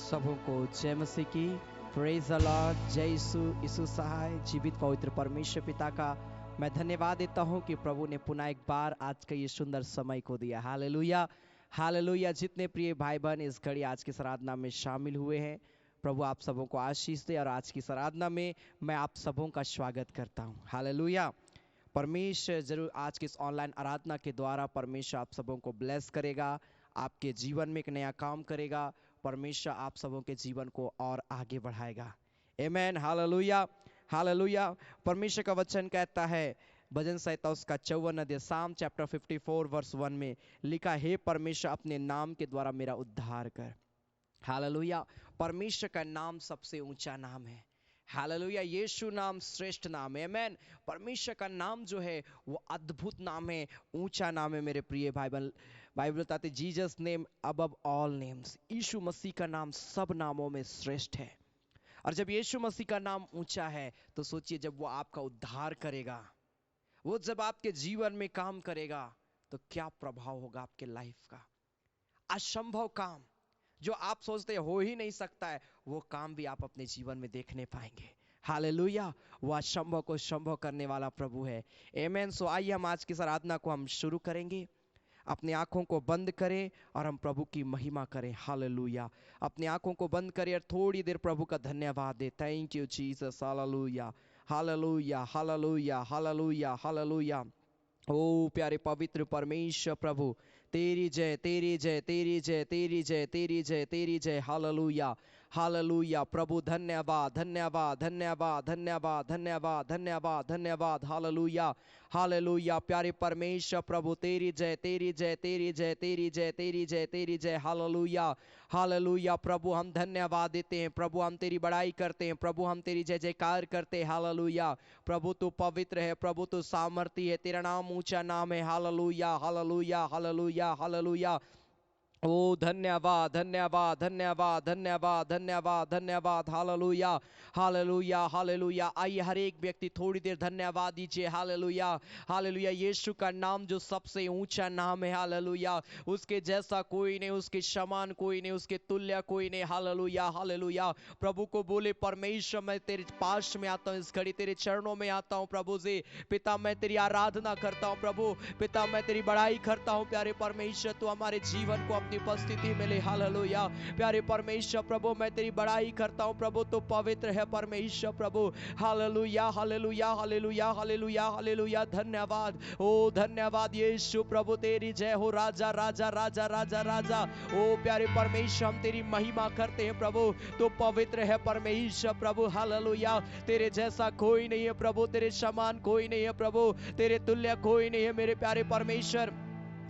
सबों को जय मसीह की। Praise the Lord. जय यीशु। यीशु सहाय जीवित पवित्र परमेश्वर पिता का मैं धन्यवाद देता हूं कि प्रभु ने पुनः एक बार आज का ये सुंदर समय को दिया। Hallelujah, hallelujah. जितने प्रिय भाई बहन इस घड़ी आज की आराधना में शामिल हुए हैं, प्रभु आप सबों को आशीष दे। और आज की आराधना में मैं आप सबों का स्वागत करता हूं। हालेलुया। परमेश्वर जरूर आज की इस ऑनलाइन आराधना के द्वारा परमेश्वर आप सबों को ब्लेस करेगा, आपके जीवन में एक नया काम करेगा। परमेश्वर आप सबों के जीवन को और आगे बढ़ाएगा। आमेन। हालेलुया, हालेलुया। परमेश्वर का वचन कहता है भजन संहिता उसका 54 अध्याय साम चैप्टर 54 वर्स 1 में लिखा, हे परमेश्वर अपने नाम के द्वारा मेरा उद्धार कर। हालेलुया। परमेश्वर का नाम सबसे ऊंचा नाम है। हालेलुया। यीशु नाम श्रेष्ठ नाम है। आमेन। परमेश्वर का नाम जो है वो अद्भुत नाम है, ऊंचा नाम है। मेरे प्रिय भाई बहन, बाइबल बताते Jesus name above all names. Yeshu Masih का नाम सब नामों में श्रेष्ठ है। और जब यीशु मसीह का नाम ऊंचा है तो सोचिए जब वो आपका उद्धार करेगा, वो जब आपके जीवन में काम करेगा तो क्या प्रभाव होगा आपके लाइफ का। असंभव काम जो आप सोचते हो ही नहीं सकता है, वो काम भी आप अपने जीवन में देखने पाएंगे। हालेलुया। वो असंभव को संभव करने वाला प्रभु है। आमेन। सो आइए हम आज की आराधना को हम शुरू करेंगे। अपनी आंखों को बंद करें और हम प्रभु की महिमा करें। हालेलुया। अपनी आंखों को बंद करें और थोड़ी देर प्रभु का धन्यवाद दे। Thank you Jesus. हालेलुया, हालेलुया, हालेलुया, हालेलुया, हालेलुया। ओ प्यारे पवित्र परमेश्वर प्रभु, तेरी जय, तेरी जय, तेरी जय, तेरी जय, तेरी जय, तेरी जय। Hallelujah, hallelujah. प्रभु धन्यवाद, धन्यवाद, धन्यवाद, धन्यवाद, धन्यवाद, धन्यवाद, धन्यवाद। हालेलुया, हालेलुया। प्यारे परमेश्वर प्रभु, तेरी जय, तेरी जय, तेरी जय, तेरी जय, तेरी जय, तेरी जय। Hallelujah, hallelujah. प्रभु हम धन्यवाद देते हैं, प्रभु हम तेरी बड़ाई करते हैं, प्रभु हम तेरी जय जयकार करते हैं। हालेलुया। प्रभु तू पवित्र है, प्रभु तू सामर्थी है, तेरा नाम ऊंचा नाम है। हालेलुया, हालेलुया, हालेलुया, हालेलुया। ओ धन्यवाद, धन्यवाद, धन्यवाद, धन्यवाद, धन्यवाद, धन्यवाद। हालेलुया, हालेलुया, हालेलुया। आइए हर एक व्यक्ति थोड़ी देर धन्यवाद दीजिए। Hallelujah, hallelujah. यीशु का नाम जो सबसे ऊंचा नाम है। हालेलुया। उसके जैसा कोई नहीं, उसके समान कोई नहीं, उसके तुल्य कोई नहीं। Hallelujah, hallelujah. प्रभु को बोले, परमेश्वर मैं तेरे पास में आता हूँ, इस घड़ी तेरे चरणों में आता हूँ प्रभु जी। पिता मैं तेरी आराधना करता हूँ प्रभु, पिता मैं तेरी बड़ाई करता हूँ। प्यारे परमेश्वर तू हमारे जीवन को अपनी उपस्थिति में ले। हालेलुया। प्यारे परमेश्वर प्रभु मैं तेरी बड़ाई करता हूँ प्रभु, तो पवित्र है परमेश्वर प्रभु। हालेलुया, हालेलुया, हालेलुया, हालेलुया, हालेलुया। धन्यवाद, ओ धन्यवाद यीशु प्रभु, तेरी जय हो। राजा, राजा, राजा, राजा, राजा। ओ प्यारे परमेश्वर हम तेरी महिमा करते हैं प्रभु, तो पवित्र है परमेश्वर प्रभु। हालेलुया। तेरे जैसा कोई नहीं है प्रभु, तेरे समान कोई नहीं है प्रभु, तेरे तुल्य कोई नहीं है। मेरे प्यारे परमेश्वर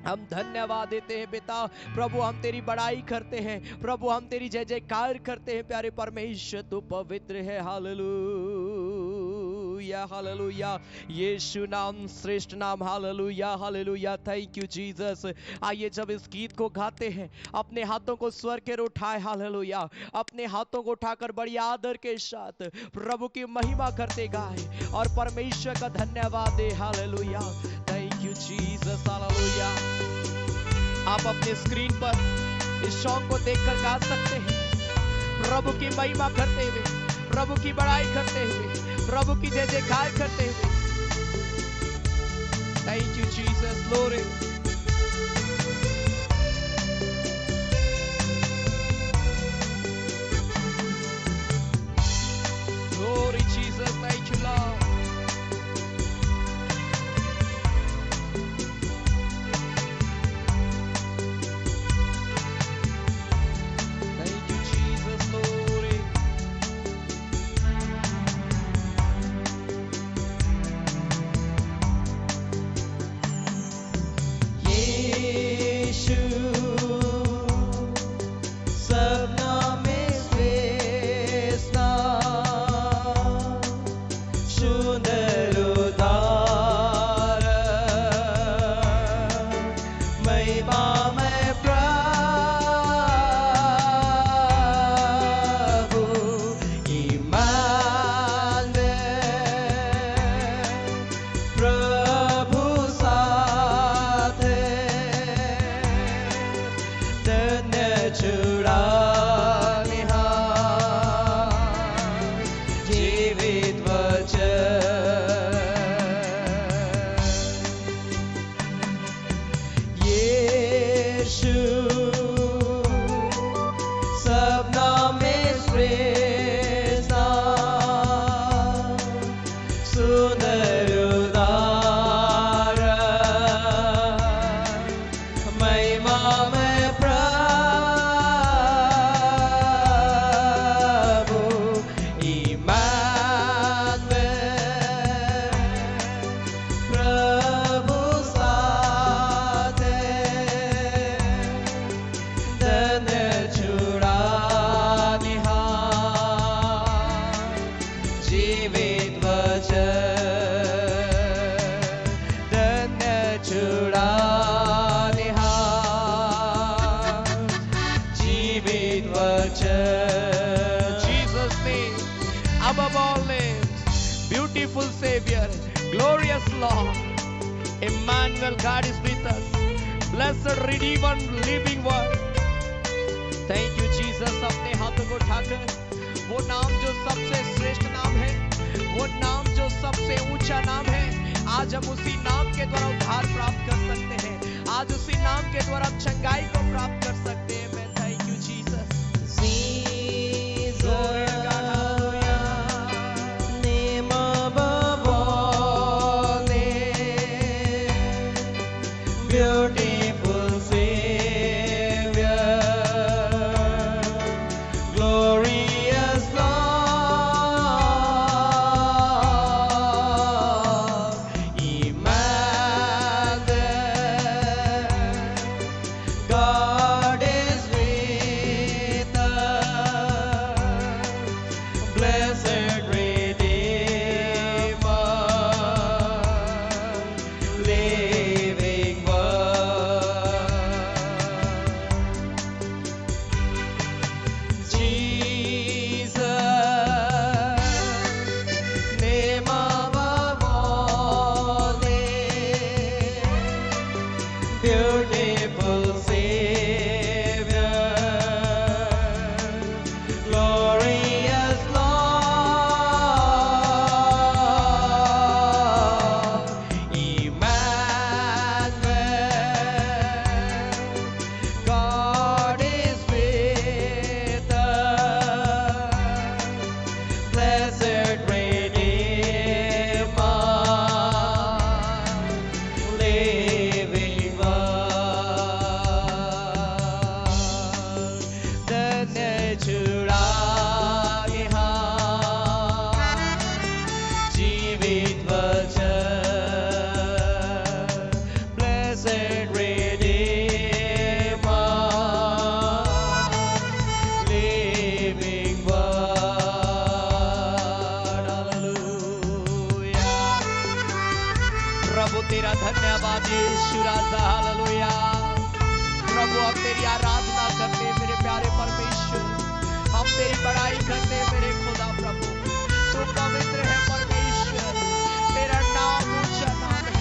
हम धन्यवाद देते हैं पिता, प्रभु हम तेरी बड़ाई करते हैं प्रभु, हम तेरी जय जयकार करते हैं। प्यारे परमेश्वर तू पवित्र है। हालेलुया, हालेलुया। यीशु नाम श्रेष्ठ नाम। Hallelujah, hallelujah. Thank you Jesus. आइए जब इस गीत को गाते हैं अपने हाथों को स्वर के उठाए। हालेलुया। अपने हाथों को उठाकर बड़ी आदर के साथ प्रभु की महिमा करते गाए और परमेश्वर का धन्यवाद दे। हालेलुया। Thank you Jesus. हालेलुया। आप अपने स्क्रीन पर इस सॉन्ग को देखकर गा सकते हैं, प्रभु की महिमा करते हुए, प्रभु की बड़ाई करते हुए, प्रभु की जय जयकार करते हुए। Thank you Jesus. Glory, glory Jesus. Thank you Lord. wonderful Savior, glorious Lord. Emmanuel, God is with us. Blessed Redeemer, living Word. Thank you Jesus. अपने हाथों को उठाकर वो नाम जो सबसे श्रेष्ठ नाम है, वो नाम जो सबसे ऊंचा नाम है, आज हम उसी नाम के द्वारा उद्धार प्राप्त कर सकते हैं। आज उसी नाम के द्वारा हम चंगाई को प्राप्त कर सकते हैं। मैं thank you Jesus. Beautiful Savior, glorious Lord, Emmanuel, God is with us, blessed Redeemer, living beautiful Savior, glorious Lord, Emmanuel, God is with us, blessed Redeemer, living चुराए हाँ जीवित वचन, blessed Redeemer, living Word, hallelujah। प्रभु तेरा धन्यवाद यीशु राजा, hallelujah. प्रभु हम तेरी आराधना करते हैं मेरे प्यारे परमेश्वर, हम तेरी बड़ाई करते हैं मेरे खुदा। प्रभु तू पवित्र है परमेश्वर, तेरा नाम ऊंचा नाम है।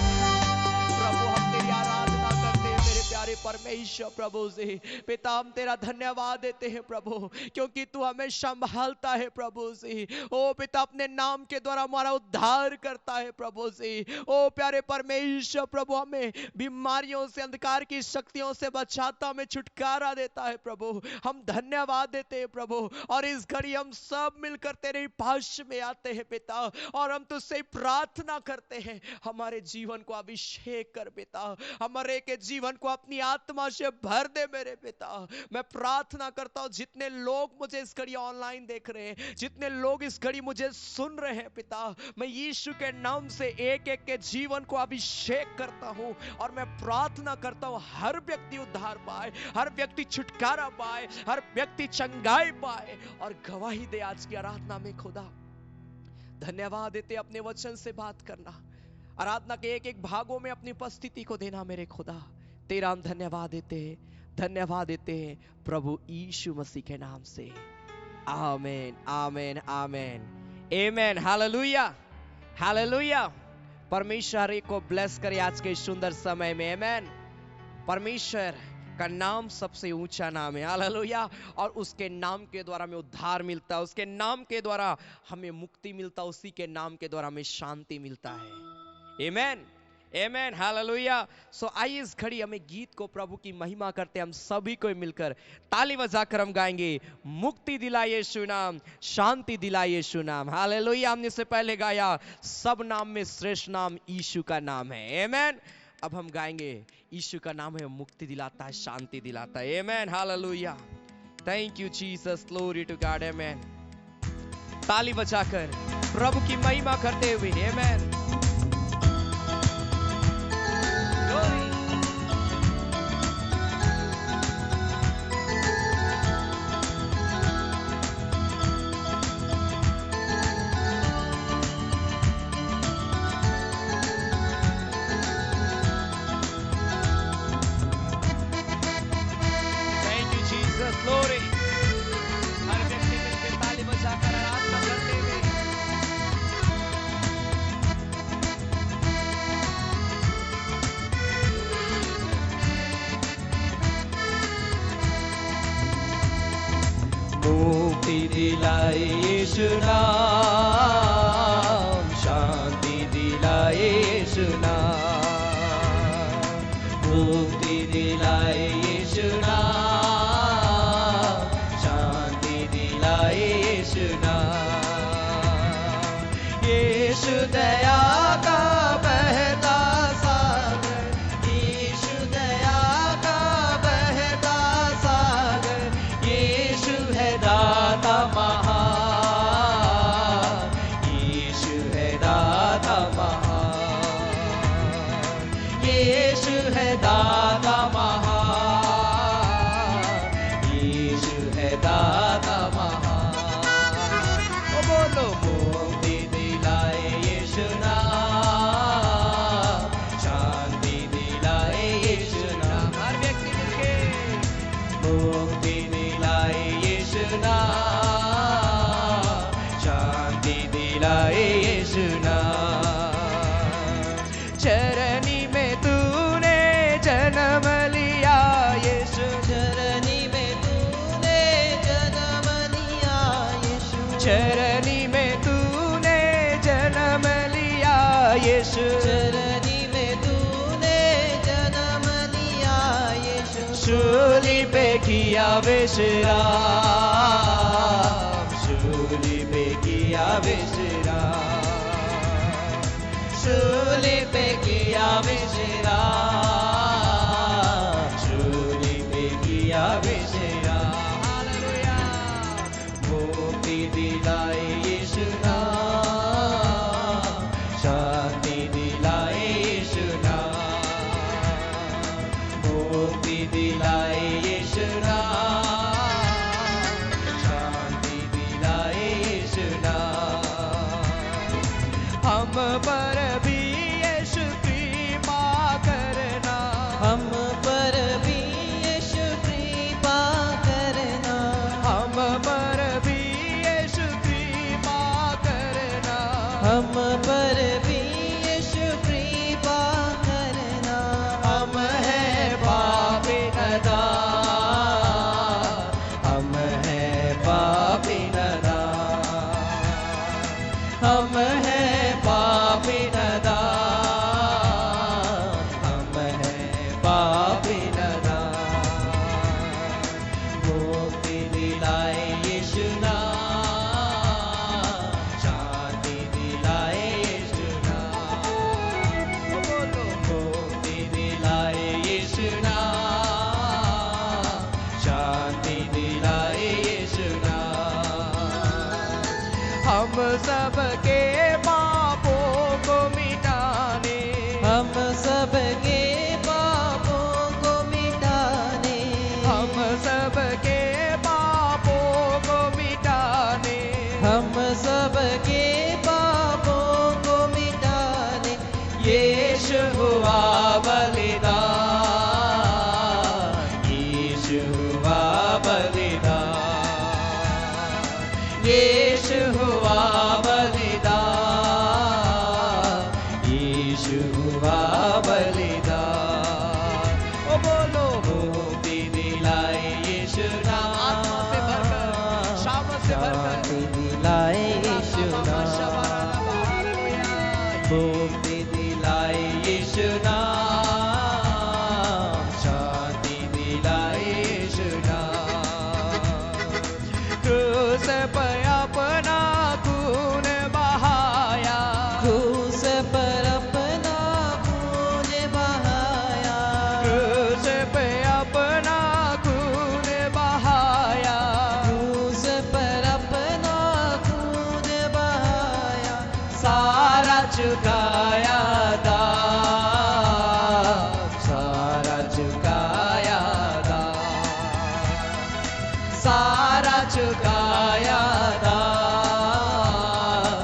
प्रभु हम तेरी आराधना करते हैं मेरे प्यारे परमेश्वर। प्रभु से पिता हम तेरा धन्यवाद देते हैं प्रभु, क्योंकि तू हमें संभालता है प्रभु से। ओ पिता अपने नाम के द्वारा हमारा उद्धार करता है प्रभु से। ओ प्यारे परमेश्वर प्रभु हमें बीमारियों से, अंधकार की शक्तियों से बचाता, हमें छुटकारा देता है प्रभु। हम धन्यवाद देते हैं प्रभु। और इस घड़ी हम सब मिलकर तेरे पास में आते हैं पिता, और हम तुझसे प्रार्थना करते हैं हमारे जीवन को अभिषेक कर पिता, हमारे के जीवन को अपनी आत्मा से भर दे मेरे पिता। मैं प्रार्थना करता हूं जितने लोग मुझे इस घड़ी ऑनलाइन देख रहे हैं, जितने लोग इस घड़ी मुझे सुन रहे हैं पिता, मैं यीशु के नाम से एक एक के जीवन को अभिषेक करता हूं। और मैं प्रार्थना करता हूं हर व्यक्ति उद्धार पाए, हर व्यक्ति छुटकारा पाए, हर व्यक्ति चंगाई पाए और गवाही दे आज की आराधना में। खुदा धन्यवाद देते अपने वचन से बात करना, आराधना के एक एक भागों में अपनी उपस्थिति को देना मेरे खुदा। तेरा हम धन्यवाद देते हैं प्रभु यीशु मसीह के नाम से। आमेन आमेन आमेन आमेन, हालेलुया हालेलुया। परमेश्वर एक को ब्लेस करे आज के सुंदर समय में। आमेन। परमेश्वर का नाम सबसे ऊंचा नाम है, हालेलुया। और उसके नाम के द्वारा हमें उद्धार मिलता है, उसके नाम के द्वारा हमें मुक्ति मिलता है, उसी के नाम के द्वारा हमें शांति मिलता है। आमेन आमेन, हालेलुया। सो आइए इस घड़ी हमें गीत को प्रभु की महिमा करते हम सभी को मिलकर ताली बजाकर हम गाएंगे, मुक्ति दिलाए यीशु नाम, शांति दिलाए यीशु नाम। हालेलुया। हमने इससे पहले गाया सब नाम में श्रेष्ठ नाम यीशु का नाम है। आमेन। अब हम गाएंगे यीशु का नाम है, मुक्ति दिलाता है, शांति दिलाता है। आमेन, हालेलुया। Thank you Jesus, glory to God. आमेन। ताली बजाकर प्रभु की महिमा करते हुए आमेन। Glory. हर व्यक्ति मिलकर ताली बजाकर आराधना करते हुए मुक्ति दिलाए यीशु नाम, शांति दिलाए यीशु नाम, मुक्ति दिलाए यीशु नाम, शांति दिलाए यीशु नाम। यीशु दया का बहता सागर, यीशु दया का बहता सागर, यीशु है दाता महान, यीशु है दाता महान, यीशु है दाता महान, यीशु है दाता महान। ओ बोलो मुक्ति दिलाए यीशु नाम, शांति दिलाए यीशु नाम। हर व्यक्ति मिलके मुक्ति दिलाए यीशु नाम, शांति दिलाए यीशु नाम। चरनी में तूने जन्म लिया यीशु, चरनी में तूने जन्म लिया यीशु, चरनी में तूने जन्म लिया यीशु, चरनी में तूने जन्म लिया यीशु। शूली पे किया विश्राम, शूली पे किया विश्राम, शूली पे किया विश्राम, शूली पे किया विश्राम। हालेलुया। मुक्ति दिलाए यीशु नाम, शांति दिलाए यीशु नाम, मुक्ति दिलाए यीशु नाम, शांति दिलाए यीशु नाम। हम पर भी यीशु कृपा करना, हम पर भी यीशु कृपा करना, हम पर भी यीशु कृपा करना, हम पर भी यीशु कृपा करना। हम हैं पापी नादान, हम हैं पापी नादान, हम हैं पापी नादान, हम हैं पापी नादान। मुक्ति दिलाए यीशु नाम, शांति दिलाए यीशु नाम। बोलो मुक्ति दिलाए यीशु नाम, शांति दिलाए यीशु नाम। हम सबके पापों को मिटाने, हम सबके पापों को मिटाने, हम सबके पापों को मिटाने, हम सबके पापों को मिटाने। यीशु हुआ बलिदान, यीशु हुआ बलिदान, यीशु हुआ बलिदान, यीशु हुआ बलिदान। ओ बोलो मुक्ति दिलाए यीशु नाम, आत्मा से भरकर, शामत से भरकर, दिलाए यीशु नाम। मुक्ति दिलाए यीशु नाम, शांति दिलाए यीशु नाम। क्रूस पर अपना खून बहाया, क्रूस पर अपना खून बहाया, क्रूस पे अपना खून बहाया, क्रूस पर अपना खून बहाया। सारा चुकाया दाम, सारा चुकाया दाम, सारा चुकाया दाम,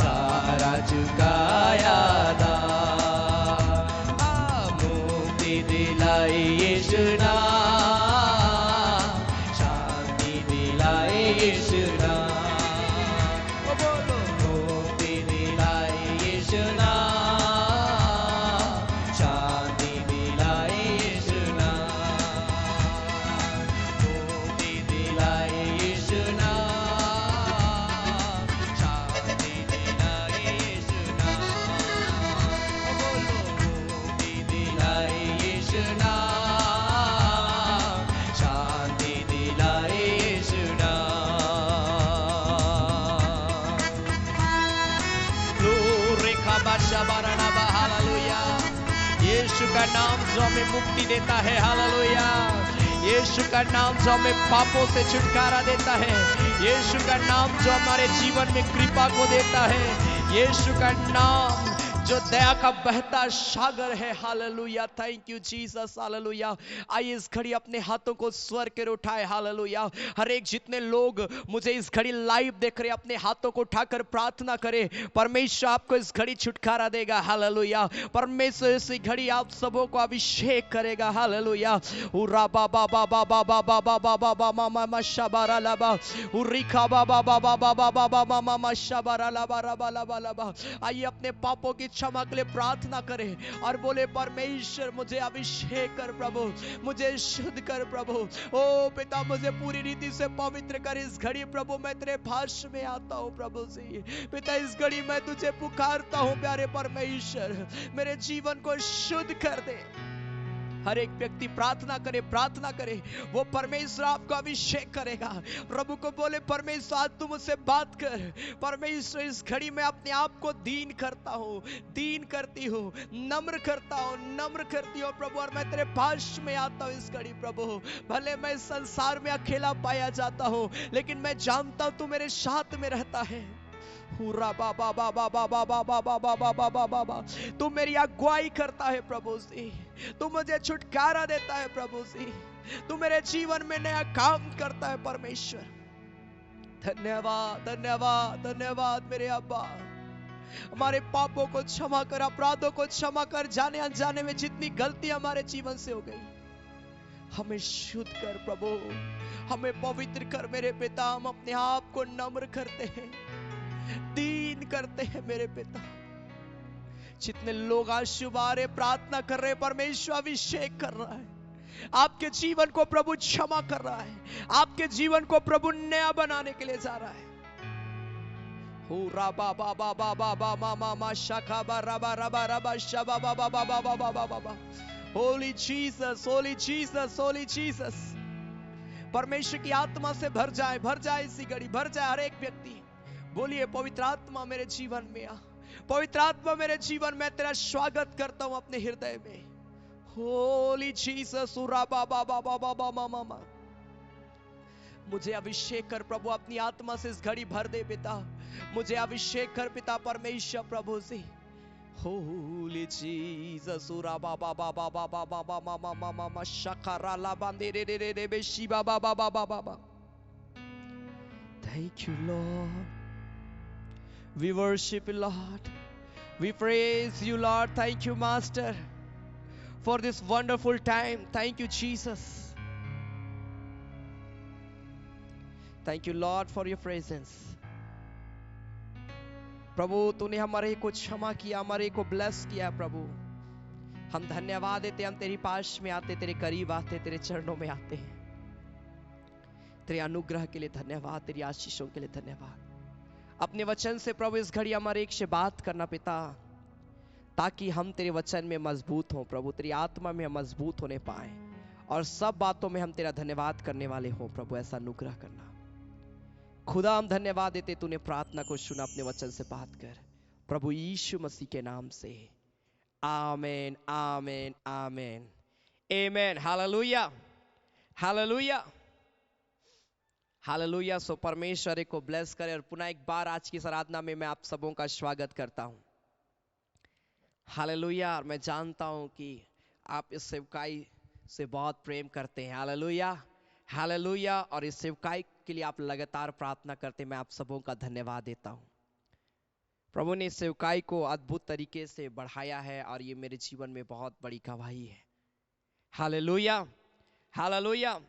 सारा चुकाया दाम। मुक्ति दिलाए यीशु नाम, शांति दिलाए यीशु नाम। ओ बोलो मुक्ति दिलाए यीशु नाम, शांति दिलाए यीशु नाम, मुक्ति दिलाए यीशु यीशु का नाम जो हमें मुक्ति देता है, हालेलुया। यीशु का नाम जो हमें पापों से छुटकारा देता है, यीशु का नाम जो हमारे जीवन में कृपा को देता है, यीशु का नाम जो दया का बहता सागर है, hallelujah. Thank you Jesus, hallelujah. आइए इस घड़ी अपने हाथों को स्वर कर उठाए, हालेलुया। हर एक जितने लोग मुझे इस घड़ी लाइव देख रहे, अपने हाथों को उठाकर प्रार्थना करें, परमेश्वर आपको इस घड़ी छुटकारा देगा, हालेलुया। परमेश्वर इस घड़ी आप सबों को अभिषेक करेगा, हालेलुया। उरा बाबा बाबा बाबा बाबा बाबा बाबा मामा शबारा लाबा, उरिका बाबा बाबा बाबा बाबा मामा शबारा लाबा रबा लबा लबा। आइए अपने पापों की क्षमा के लिए प्रार्थना करें और बोले, परमेश्वर मुझे अभिषेक कर प्रभु, मुझे शुद्ध कर प्रभु। ओ पिता, मुझे पूरी रीति से पवित्र कर। इस घड़ी प्रभु मैं तेरे भाष्य में आता हूँ प्रभु जी। पिता, इस घड़ी मैं तुझे पुकारता हूँ प्यारे परमेश्वर, मेरे जीवन को शुद्ध कर दे। हर एक व्यक्ति प्रार्थना करे, प्रार्थना करे, वो परमेश्वर आपको अभिषेक करेगा। प्रभु को बोले, परमेश्वर आज तू मुझसे बात कर। परमेश्वर इस घड़ी में अपने आप को दीन करता हूँ, दीन करती हूँ, नम्र करता हूँ, नम्र करती हूँ प्रभु, और मैं तेरे पास में आता हूँ इस घड़ी प्रभु। भले मैं संसार में अकेला पाया जाता हूँ, लेकिन मैं जानता हूँ तू मेरे साथ में रहता है। तू मेरी अगुवाई करता है प्रभु जी, तू मुझे छुटकारा देता है प्रभु जी, तू मेरे जीवन में नया काम करता है परमेश्वर। धन्यवाद धन्यवाद धन्यवाद मेरे अब्बा। हमारे पापों को क्षमा कर, अपराधों को क्षमा कर, जाने अनजाने में जितनी गलती हमारे जीवन से हो गई, हमें शुद्ध कर प्रभु, हमें पवित्र कर मेरे पिता। हम अपने आप को नम्र करते हैं, दीन करते हैं मेरे पिता। जितने लोग आज शुभारे प्रार्थना कर रहे हैं, परमेश्वर अभिषेक कर रहा है, आपके जीवन को प्रभु क्षमा कर रहा है, आपके जीवन को प्रभु नया बनाने के लिए जा रहा है। Holi Jesus, Holi Jesus, Holi Jesus. परमेश्वर की आत्मा से भर जाए, भर जाए इसी घड़ी, भर जाए हर एक व्यक्ति। बोलिए, पवित्र आत्मा मेरे जीवन में आ, पवित्र आत्मा मेरे जीवन में, तेरा स्वागत करता हूं अपने हृदय में। होली जीसस, मामा, मुझे अभिषेक कर प्रभु, अपनी आत्मा से इस घड़ी भर दे पिता, मुझे अभिषेक कर पिता परमेश्वर प्रभु जी। होली जीसस, मामा शकारा ला बांदे रे रे रे रे बेशी बाबा बाबा बाबा। Thank you, Lord. We worship you, Lord. We praise you, Lord. Thank you, Master, for this wonderful time. Thank you, Jesus. Thank you, Lord, for your presence. प्रभु, तूने हमारे को क्षमा किया, हमारे को ब्लेस किया प्रभु। हम धन्यवाद देते, हम तेरी पास में आते, तेरे करीब आते, तेरे चरणों में आते हैं। तेरे अनुग्रह के लिए धन्यवाद, तेरी आशीषों के लिए धन्यवाद। अपने वचन से प्रभु इस घड़ी हमारे एक से बात करना पिता, ताकि हम तेरे वचन में मजबूत हों प्रभु, तेरी आत्मा में हम मजबूत होने पाए, और सब बातों में हम तेरा धन्यवाद करने वाले हों प्रभु। ऐसा अनुग्रह करना खुदा। हम धन्यवाद देते, तूने प्रार्थना को सुना, अपने वचन से बात कर प्रभु यीशु मसीह के नाम से। आमेन, आमेन, आमेन, आमेन। हालेलुया, हालेलुया, हालेलुया। सो परमेश्वर को ब्लेस करे, और पुनः एक बार आज की इस आराधना में मैं आप सबों का स्वागत करता हूं। हालेलुया। और मैं जानता हूं कि आप इस सेवकाई से बहुत प्रेम करते हैं। Hallelujah, hallelujah. और इस सेवकाई के लिए आप लगातार प्रार्थना करते हैं, मैं आप सबों का धन्यवाद देता हूं। प्रभु ने इस सेवकाई को अद्भुत तरीके से बढ़ाया है, और ये मेरे जीवन में बहुत बड़ी गवाही है। हालेलुया, हालेलुया।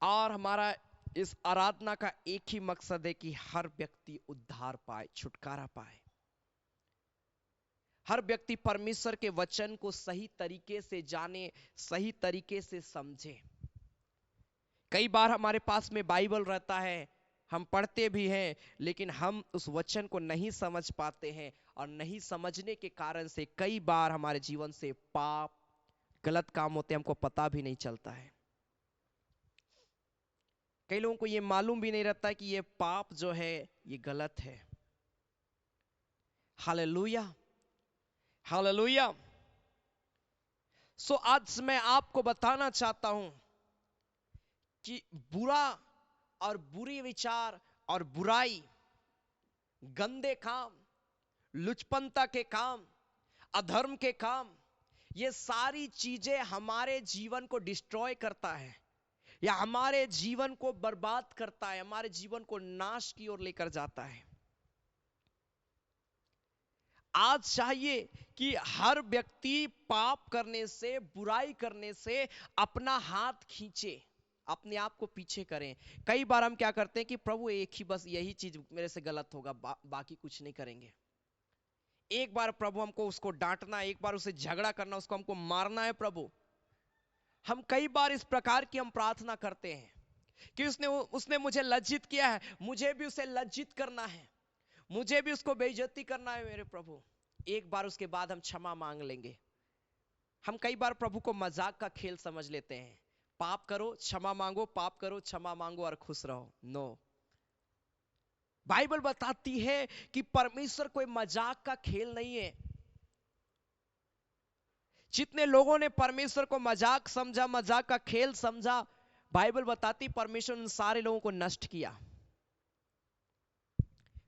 और हमारा इस आराधना का एक ही मकसद है कि हर व्यक्ति उद्धार पाए, छुटकारा पाए। हर व्यक्ति परमेश्वर के वचन को सही तरीके से जाने, सही तरीके से समझे। कई बार हमारे पास में बाइबल रहता है, हम पढ़ते भी हैं, लेकिन हम उस वचन को नहीं समझ पाते हैं, और नहीं समझने के कारण से कई बार हमारे जीवन से पाप, गलत काम होते हैं, हमको पता भी नहीं चलता है। कई लोगों को ये मालूम भी नहीं रहता कि ये पाप जो है ये गलत है। हालेलुया, हालेलुया। सो आज मैं आपको बताना चाहता हूं कि बुरा और बुरी विचार और बुराई, गंदे काम, लुचपनता के काम, अधर्म के काम, ये सारी चीजें हमारे जीवन को डिस्ट्रॉय करता है या हमारे जीवन को बर्बाद करता है, हमारे जीवन को नाश की ओर लेकर जाता है। आज चाहिए कि हर व्यक्ति पाप करने से, बुराई करने से अपना हाथ खींचे, अपने आप को पीछे करें। कई बार हम क्या करते हैं कि प्रभु एक ही, बस यही चीज मेरे से गलत होगा, बाकी कुछ नहीं करेंगे। एक बार प्रभु हमको उसको डांटना है, एक बार उसे झगड़ा करना, उसको हमको मारना है प्रभु। हम कई बार इस प्रकार की हम प्रार्थना करते हैं कि उसने मुझे लज्जित किया है, मुझे भी उसे लज्जित करना है, मुझे भी उसको बेइज्जती करना है मेरे प्रभु। एक बार उसके बाद हम क्षमा मांग लेंगे। हम कई बार प्रभु को मजाक का खेल समझ लेते हैं, पाप करो क्षमा मांगो, पाप करो क्षमा मांगो और खुश रहो। नो, बाइबल बताती है कि परमेश्वर कोई मजाक का खेल नहीं है। जितने लोगों ने परमेश्वर को मजाक समझा, मजाक का खेल समझा, बाइबल बताती परमेश्वर उन सारे लोगों को नष्ट किया,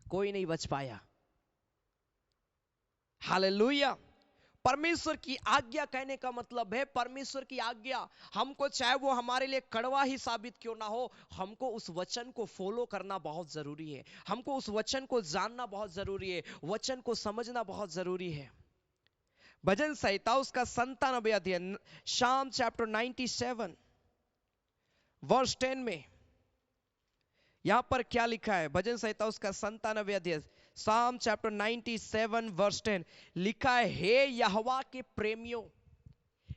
कोई नहीं बच पाया। हालेलुया। परमेश्वर की आज्ञा कहने का मतलब है, परमेश्वर की आज्ञा हमको, चाहे वो हमारे लिए कड़वा ही साबित क्यों ना हो, हमको उस वचन को फॉलो करना बहुत जरूरी है, हमको उस वचन को जानना बहुत जरूरी है, वचन को समझना बहुत जरूरी है। भजन संहिता उसका 97 अध्याय, शाम चैप्टर 97 वर्स 10 में यहां पर क्या लिखा है? भजन संहिता उसका 97 अध्याय, साम चैप्टर 97 वर्स 10 लिखा है, हे यहोवा के प्रेमियों,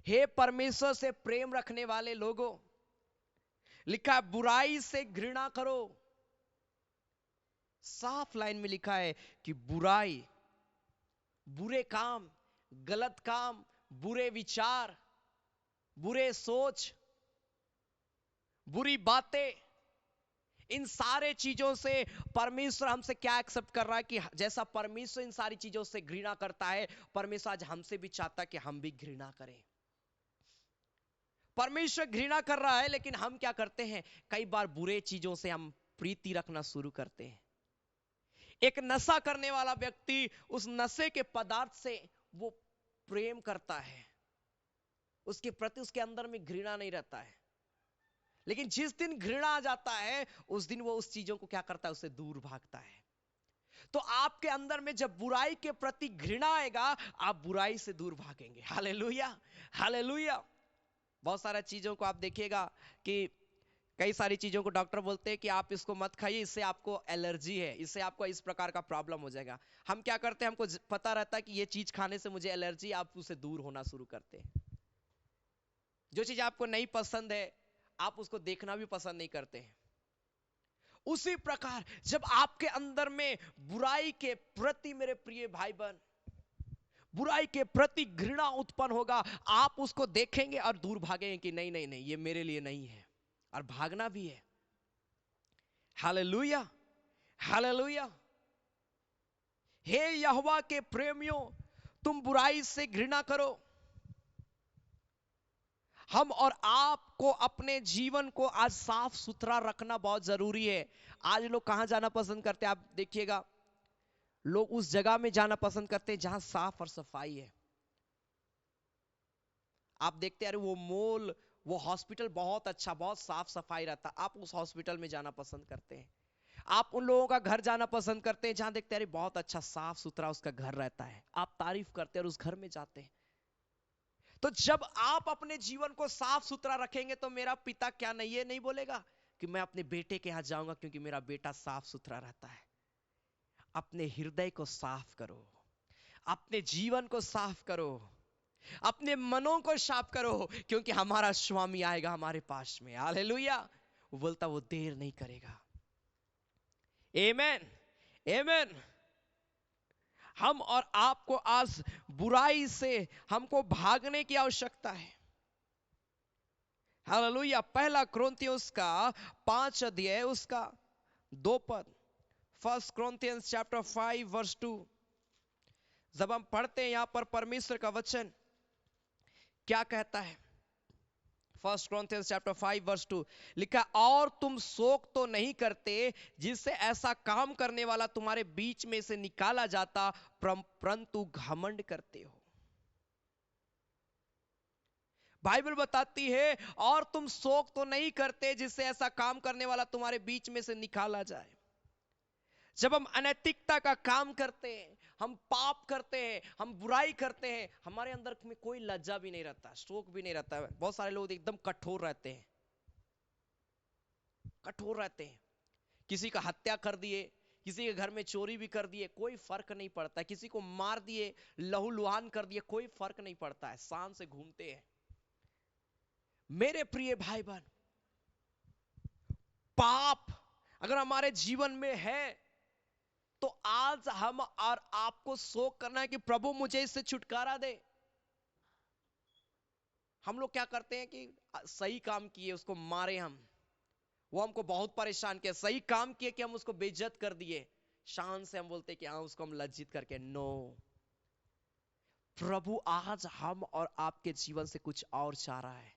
हे परमेश्वर से प्रेम रखने वाले लोगों, लिखा है बुराई से घृणा करो। साफ लाइन में लिखा है कि बुराई, बुरे काम, गलत काम, बुरे विचार, बुरे सोच, बुरी बातें, इन सारे चीजों से परमेश्वर हमसे क्या एक्सेप्ट कर रहा है कि जैसा परमेश्वर इन सारी चीजों से घृणा करता है, परमेश्वर आज हमसे भी चाहता है कि हम भी घृणा करें। परमेश्वर घृणा कर रहा है, लेकिन हम क्या करते हैं? कई बार बुरे चीजों से हम प्रीति रखना शुरू करते हैं। एक नशा करने वाला व्यक्ति उस नशे के पदार्थ से वो प्रेम करता है, उसके प्रति उसके अंदर में घृणा नहीं रहता है, लेकिन जिस दिन घृणा आ जाता है उस दिन वो उस चीजों को क्या करता है? उससे दूर भागता है। तो आपके अंदर में जब बुराई के प्रति घृणा आएगा, आप बुराई से दूर भागेंगे। Hallelujah, hallelujah. बहुत सारा चीजों को आप देखिएगा कि कई सारी चीजों को डॉक्टर बोलते हैं कि आप इसको मत खाइए, इससे आपको एलर्जी है, इससे आपको इस प्रकार का प्रॉब्लम हो जाएगा। हम क्या करते हैं? हमको पता रहता है कि ये चीज खाने से मुझे एलर्जी, आप उससे दूर होना शुरू करते हैं। जो चीज आपको नहीं पसंद है आप उसको देखना भी पसंद नहीं करते हैं। उसी प्रकार जब आपके अंदर में बुराई के प्रति, मेरे प्रिय भाई बहन, बुराई के प्रति घृणा उत्पन्न होगा, आप उसको देखेंगे और दूर भागेंगे कि नहीं नहीं नहीं, ये मेरे लिए नहीं है, और भागना भी है। हालेलुया, हालेलुया। हे यहोवा के प्रेमियों, तुम बुराई से घृणा करो। हम और आपको अपने जीवन को आज साफ सुथरा रखना बहुत जरूरी है। आज लोग कहां जाना पसंद करते हैं? आप देखिएगा, लोग उस जगह में जाना पसंद करते हैं जहां साफ और सफाई है। आप देखते हैं, अरे वो मॉल, वो हॉस्पिटल बहुत अच्छा, बहुत साफ सफाई रहता, आप उस हॉस्पिटल में जाना पसंद करते हैं। आप उन लोगों का घर जाना पसंद करते हैं जहां देखते हैं अरे बहुत अच्छा साफ सुथरा उसका घर रहता है, आप तारीफ करते हैं और उस घर में जाते हैं। तो जब आप अपने जीवन को साफ सुथरा रखेंगे तो मेरा पिता क्या नहीं, ये नहीं बोलेगा कि मैं अपने बेटे के यहां जाऊंगा क्योंकि मेरा बेटा साफ सुथरा रहता है। अपने हृदय को साफ करो, अपने जीवन को साफ करो, अपने मनों को साफ करो, क्योंकि हमारा स्वामी आएगा हमारे पास में। हालेलुया। वो बोलता वो देर नहीं करेगा। आमेन, आमेन। हम और आपको आज बुराई से हमको भागने की आवश्यकता है। हालेलुया। पहला कुरिन्थियों का 5 अध्याय उसका 2 पद, 1 Corinthians chapter 5 verse 2, जब हम पढ़ते हैं यहां पर परमेश्वर का वचन क्या कहता है? 1 Corinthians chapter 5 verse 2 लिखा, और तुम शोक तो नहीं करते जिससे ऐसा काम करने वाला तुम्हारे बीच में से निकाला जाता, परंतु घमंड करते हो। बाइबल बताती है, और तुम शोक तो नहीं करते जिससे ऐसा काम करने वाला तुम्हारे बीच में से निकाला जाए। जब हम अनैतिकता का काम करते हैं, हम पाप करते हैं, हम बुराई करते हैं, हमारे अंदर में कोई लज्जा भी नहीं रहता, शोक भी नहीं रहता है। बहुत सारे लोग एकदम कठोर रहते हैं, कठोर रहते हैं। किसी का हत्या कर दिए, किसी के घर में चोरी भी कर दिए, कोई फर्क नहीं पड़ता। किसी को मार दिए, लहू लुहान कर दिए, कोई फर्क नहीं पड़ता है, शान से घूमते हैं। मेरे प्रिय भाई बहन, पाप अगर हमारे जीवन में है तो आज हम और आपको शोक करना है कि प्रभु मुझे इससे छुटकारा दे। हम लोग क्या करते हैं कि सही काम किए उसको मारे, हम वो हमको बहुत परेशान किया। सही काम किए कि हम उसको बेइज्जत कर दिए, शान से हम बोलते कि हाँ उसको हम लज्जित करके। नो, प्रभु आज हम और आपके जीवन से कुछ और चाह रहा है।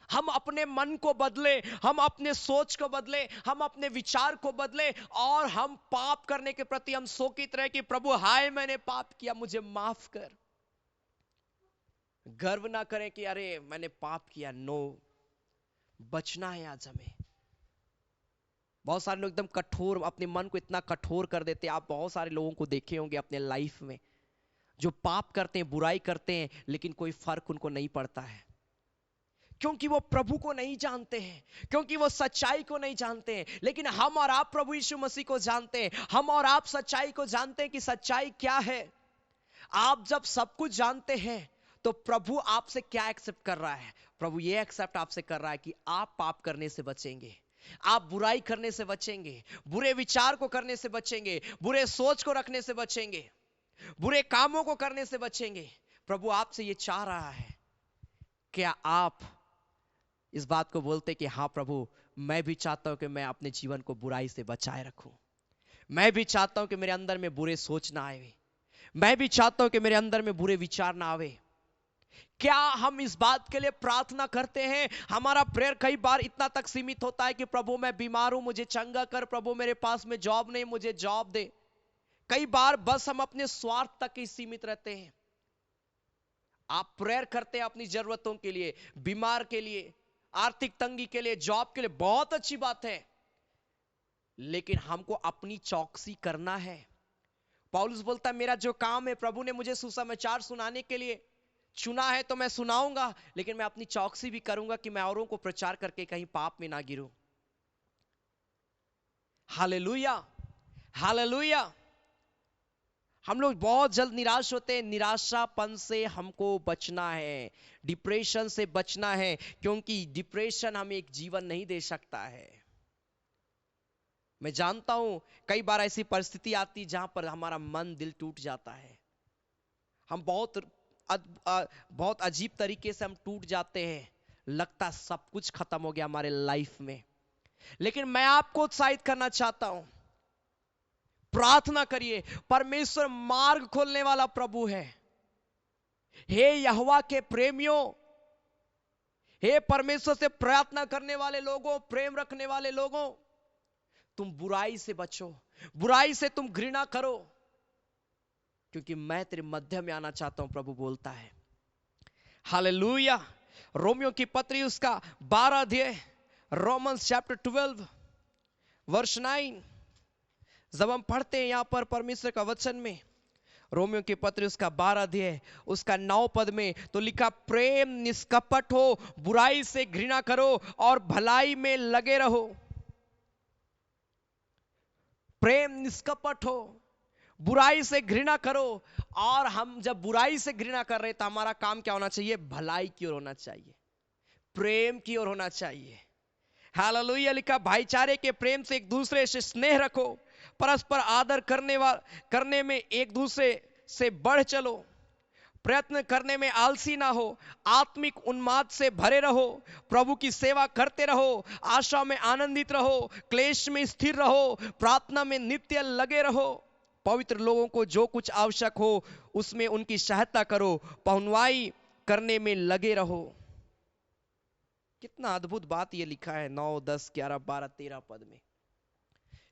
हम अपने मन को बदले, हम अपने सोच को बदले, हम अपने विचार को बदले और हम पाप करने के प्रति हम शोकित रहे कि प्रभु हाय मैंने पाप किया, मुझे माफ कर। गर्व ना करें कि अरे मैंने पाप किया। नो, बचना है आज हमें। बहुत सारे लोग एकदम कठोर, अपने मन को इतना कठोर कर देते हैं। आप बहुत सारे लोगों को देखे होंगे अपने लाइफ में जो पाप करते हैं, बुराई करते हैं, लेकिन कोई फर्क उनको नहीं पड़ता है, क्योंकि वो प्रभु को नहीं जानते हैं, क्योंकि वो सच्चाई को नहीं जानते हैं। लेकिन हम और आप प्रभु यीशु मसीह को जानते हैं, हम और आप सच्चाई को जानते हैं कि सच्चाई क्या है। आप जब सब कुछ जानते हैं तो प्रभु आपसे क्या एक्सेप्ट कर रहा है? प्रभु ये एक्सेप्ट आपसे कर रहा है कि आप पाप करने से बचेंगे, आप बुराई करने से बचेंगे, बुरे विचार को करने से बचेंगे, बुरे सोच को रखने से बचेंगे, बुरे कामों को करने से बचेंगे। प्रभु आपसे ये चाह रहा है। क्या आप इस बात को बोलते कि हाँ प्रभु, मैं भी चाहता हूं कि मैं अपने जीवन को बुराई से बचाए रखूं, मैं भी चाहता हूं कि मेरे अंदर में बुरे सोच ना आए, मैं भी चाहता हूं कि मेरे अंदर में बुरे विचार ना आवे। क्या हम इस बात के लिए प्रार्थना करते हैं? हमारा प्रेयर कई बार इतना तक सीमित होता है कि प्रभु मैं बीमार हूं, मुझे चंगा कर, प्रभु मेरे पास में जॉब नहीं, मुझे जॉब दे। कई बार बस हम अपने स्वार्थ तक ही सीमित रहते हैं। आप प्रेयर करते हैं अपनी जरूरतों के लिए, बीमार के लिए, आर्थिक तंगी के लिए, जॉब के लिए, बहुत अच्छी बात है, लेकिन हमको अपनी चौकसी करना है। पौलुस बोलता है मेरा जो काम है, प्रभु ने मुझे सुसमाचार सुनाने के लिए चुना है तो मैं सुनाऊंगा, लेकिन मैं अपनी चौकसी भी करूंगा कि मैं औरों को प्रचार करके कहीं पाप में ना गिरूं। Hallelujah, hallelujah. हम लोग बहुत जल्द निराश होते हैं। निराशापन से हमको बचना है, डिप्रेशन से बचना है, क्योंकि डिप्रेशन हमें एक जीवन नहीं दे सकता है। मैं जानता हूं कई बार ऐसी परिस्थिति आती जहां पर हमारा मन दिल टूट जाता है। हम बहुत अजीब तरीके से हम टूट जाते हैं, लगता सब कुछ खत्म हो गया हमारे लाइफ में। लेकिन मैं आपको उत्साहित करना चाहता हूं, प्रार्थना करिए। परमेश्वर मार्ग खोलने वाला प्रभु है। हे यहोवा के प्रेमियों, हे परमेश्वर से प्रार्थना करने वाले लोगों, प्रेम रखने वाले लोगों, तुम बुराई से बचो, बुराई से तुम घृणा करो, क्योंकि मैं तेरे मध्य में आना चाहता हूं, प्रभु बोलता है। हालेलुया। रोमियो की पत्री उसका 12 अध्याय, रोमन्स चैप्टर 12 वर्ष 9, जब हम पढ़ते हैं यहां पर परमेश्वर का वचन में, रोमियो की पत्री उसका 12 अध्याय उसका 9 पद में तो लिखा, प्रेम निष्कपट हो, बुराई से घृणा करो और भलाई में लगे रहो। प्रेम निष्कपट हो, बुराई से घृणा करो। और हम जब बुराई से घृणा कर रहे तो हमारा काम क्या होना चाहिए? भलाई की ओर होना चाहिए, प्रेम की ओर होना चाहिए। हालेलुया। लिखा, भाईचारे के प्रेम से एक दूसरे से स्नेह रखो, परस्पर आदर करने में एक दूसरे से बढ़ चलो, प्रयत्न करने में आलसी ना हो, आत्मिक उन्माद से भरे रहो, प्रभु की सेवा करते रहो, आशा में आनंदित रहो, क्लेश में स्थिर रहो, प्रार्थना में नित्य लगे रहो, पवित्र लोगों को जो कुछ आवश्यक हो उसमें उनकी सहायता करो, पहुनवाई करने में लगे रहो। कितना अद्भुत बात ये लिखा है 9, 10, 11, 12, 13 पद में।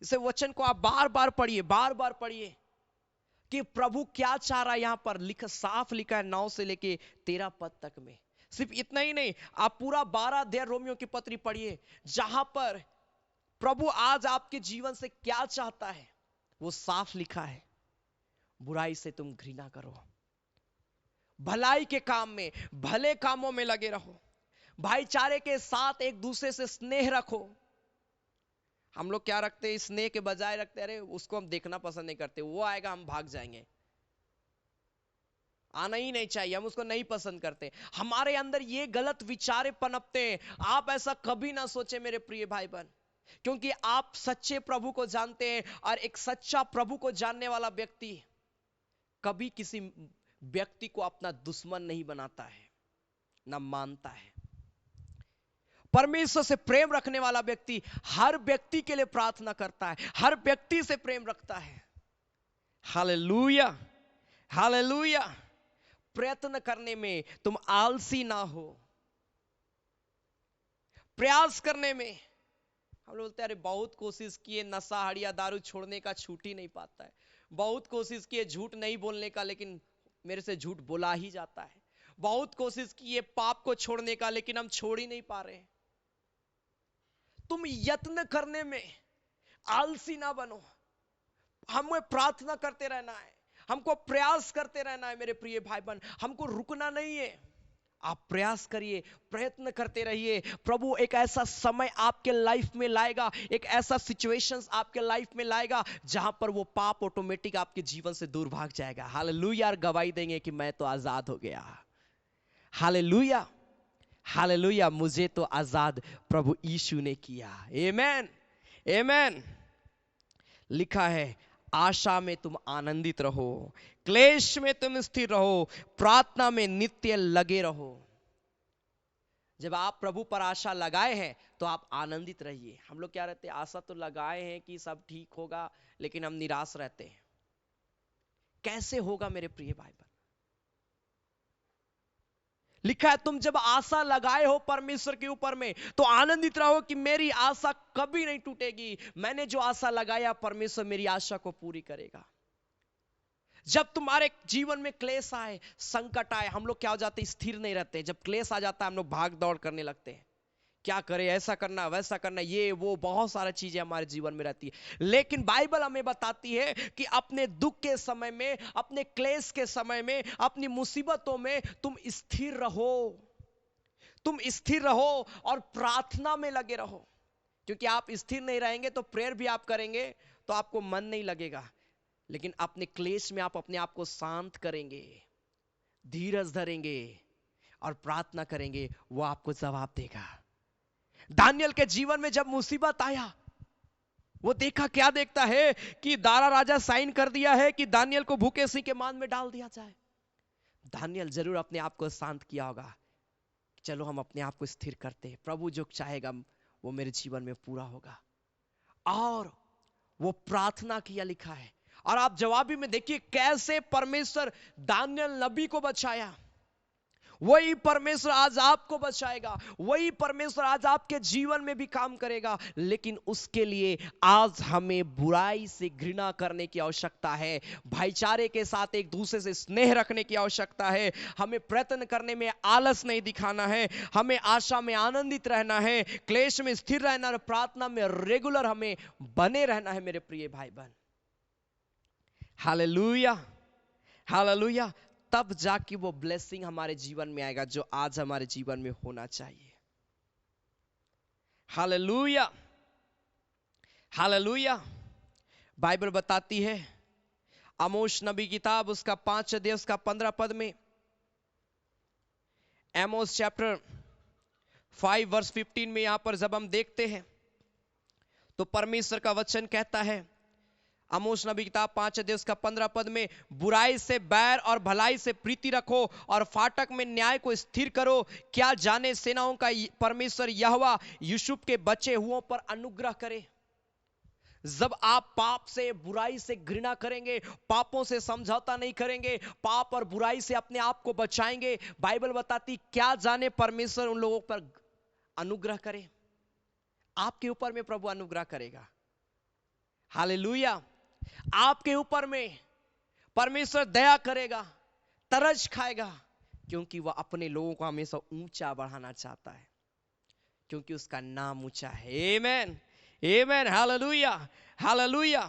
इसे वचन को आप बार बार पढ़िए कि प्रभु क्या चाह रहा है। यहां पर साफ लिखा है 9 से लेके 13 पद तक में। सिर्फ इतना ही नहीं, आप पूरा 12 अध्याय रोमियो की पत्री पढ़िए, जहां पर प्रभु आज आपके जीवन से क्या चाहता है वो साफ लिखा है। बुराई से तुम घृणा करो, भलाई के काम में, भले कामों में लगे रहो, भाईचारे के साथ एक दूसरे से स्नेह रखो। हम लोग क्या रखते हैं, स्नेह के बजाय रखते हैं अरे उसको हम देखना पसंद नहीं करते, वो आएगा हम भाग जाएंगे, आना ही नहीं चाहिए, हम उसको नहीं पसंद करते। हमारे अंदर ये गलत विचारे पनपते हैं। आप ऐसा कभी ना सोचे मेरे प्रिय भाई बहन, क्योंकि आप सच्चे प्रभु को जानते हैं, और एक सच्चा प्रभु को जानने वाला व्यक्ति कभी किसी व्यक्ति को अपना दुश्मन नहीं बनाता है, ना मानता है। परमेश्वर से प्रेम रखने वाला व्यक्ति हर व्यक्ति के लिए प्रार्थना करता है, हर व्यक्ति से प्रेम रखता है। हालेलुया, हालेलुया। प्रयत्न करने में तुम आलसी ना हो, प्रयास करने में। हम लोग बोलते हैं अरे बहुत कोशिश किए, नशा हड़िया दारू छोड़ने का छूट ही नहीं पाता है, बहुत कोशिश किए झूठ नहीं बोलने का, लेकिन मेरे से झूठ बोला ही जाता है, बहुत कोशिश किए पाप को छोड़ने का, लेकिन हम छोड़ ही नहीं पा रहे। तुम यत्न करने में आलसी ना बनो, हमें प्रार्थना करते रहना है, हमको प्रयास करते रहना है मेरे प्रिय भाई बहन, हमको रुकना नहीं है। आप प्रयास करिए, प्रयत्न करते रहिए। प्रभु एक ऐसा समय आपके लाइफ में लाएगा, एक ऐसा सिचुएशंस आपके लाइफ में लाएगा जहां पर वो पाप ऑटोमेटिक आपके जीवन से दूर भाग जाएगा। हालेलुया। गवाही देंगे कि मैं तो आजाद हो गया। Hallelujah, hallelujah. मुझे तो आजाद प्रभु यीशु ने किया। आमेन, आमेन। लिखा है आशा में तुम आनंदित रहो, क्लेश में तुम स्थिर रहो, प्रार्थना में नित्य लगे रहो। जब आप प्रभु पर आशा लगाए हैं तो आप आनंदित रहिए। हम लोग क्या रहते हैं, आशा तो लगाए हैं कि सब ठीक होगा, लेकिन हम निराश रहते हैं। कैसे होगा मेरे प्रिय भाई बहन? लिखा है तुम जब आशा लगाए हो परमेश्वर के ऊपर में तो आनंदित रहो कि मेरी आशा कभी नहीं टूटेगी। मैंने जो आशा लगाया परमेश्वर मेरी आशा को पूरी करेगा। जब तुम्हारे जीवन में क्लेश आए, संकट आए, हम लोग क्या हो जाते हैं, स्थिर नहीं रहते। जब क्लेश आ जाता है हम लोग भाग दौड़ करने लगते हैं, क्या करें, ऐसा करना वैसा करना, ये वो बहुत सारी चीजें हमारे जीवन में रहती है। लेकिन बाइबल हमें बताती है कि अपने दुख के समय में, अपने क्लेश के समय में, अपनी मुसीबतों में तुम स्थिर रहो, तुम स्थिर रहो और प्रार्थना में लगे रहो। क्योंकि आप स्थिर नहीं रहेंगे तो प्रेयर भी आप करेंगे तो आपको मन नहीं लगेगा, लेकिन अपने क्लेश में आप अपने आप को शांत करेंगे, धीरज धरेंगे और प्रार्थना करेंगे, वो आपको जवाब देगा। दानियल के जीवन में जब मुसीबत आया, वो देखा, क्या देखता है कि दारा राजा साइन कर दिया है कि दानियल को भूखे सिंह के मान में डाल दिया जाए। दानियल जरूर अपने आप को शांत किया होगा, चलो हम अपने आप को स्थिर करते हैं, प्रभु जो चाहेगा वो मेरे जीवन में पूरा होगा। और वो प्रार्थना किया, लिखा है। और आप जवाबी में देखिए कैसे परमेश्वर दानियल नबी को बचाया। वही परमेश्वर आज आपको बचाएगा, वही परमेश्वर आज आपके जीवन में भी काम करेगा। लेकिन उसके लिए आज हमें बुराई से घृणा करने की आवश्यकता है, भाईचारे के साथ एक दूसरे से स्नेह रखने की आवश्यकता है। हमें प्रयत्न करने में आलस नहीं दिखाना है, हमें आशा में आनंदित रहना है, क्लेश में स्थिर रहना और प्रार्थना में रेगुलर हमें बने रहना है मेरे प्रिय भाई बहन। Hallelujah, hallelujah. तब जाके वो ब्लेसिंग हमारे जीवन में आएगा जो आज हमारे जीवन में होना चाहिए। Hallelujah, hallelujah. बाइबल बताती है, आमोस नबी किताब उसका 5 अध्याय उसका 15 पद में, आमोस चैप्टर 5 वर्स 15 में यहां पर जब हम देखते हैं तो परमेश्वर का वचन कहता है, आमोस नबी किताब 5 अध्याय उसका 15 पद में, बुराई से बैर और भलाई से प्रीति रखो और फाटक में न्याय को स्थिर करो। क्या जाने सेनाओं का परमेश्वर यहोवा यूसुफ के बचे हुओं पर अनुग्रह करे। जब आप पाप से, बुराई से घृणा करेंगे, पापों से समझौता नहीं करेंगे, पाप और बुराई से अपने आप को बचाएंगे, बाइबल बताती क्या जाने परमेश्वर उन लोगों पर अनुग्रह करे। आपके ऊपर में प्रभु अनुग्रह करेगा। हालेलुया। आपके ऊपर में परमेश्वर दया करेगा, तरस खाएगा, क्योंकि वह अपने लोगों को हमेशा ऊंचा बढ़ाना चाहता है, क्योंकि उसका नाम ऊंचा है। आमेन, आमेन, हालेलुया, हालेलुया।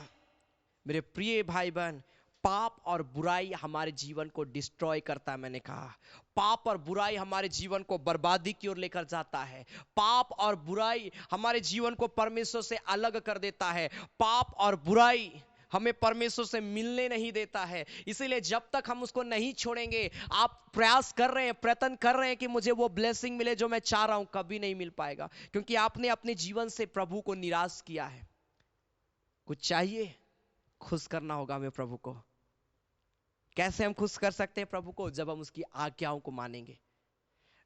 मेरे प्रिय भाई बहन, पाप और बुराई हमारे जीवन को डिस्ट्रॉय करता है। मैंने कहा पाप और बुराई हमारे जीवन को बर्बादी की ओर लेकर जाता है। पाप और बुराई हमारे जीवन को परमेश्वर से अलग कर देता है। पाप और बुराई हमें परमेश्वर से मिलने नहीं देता है। इसीलिए जब तक हम उसको नहीं छोड़ेंगे, आप प्रयास कर रहे हैं, प्रयत्न कर रहे हैं कि मुझे वो ब्लेसिंग मिले जो मैं चाह रहा हूं, कभी नहीं मिल पाएगा, क्योंकि आपने अपने जीवन से प्रभु को निराश किया है। कुछ चाहिए, खुश करना होगा हमें प्रभु को। कैसे हम खुश कर सकते हैं प्रभु को? जब हम उसकी आज्ञाओं को मानेंगे,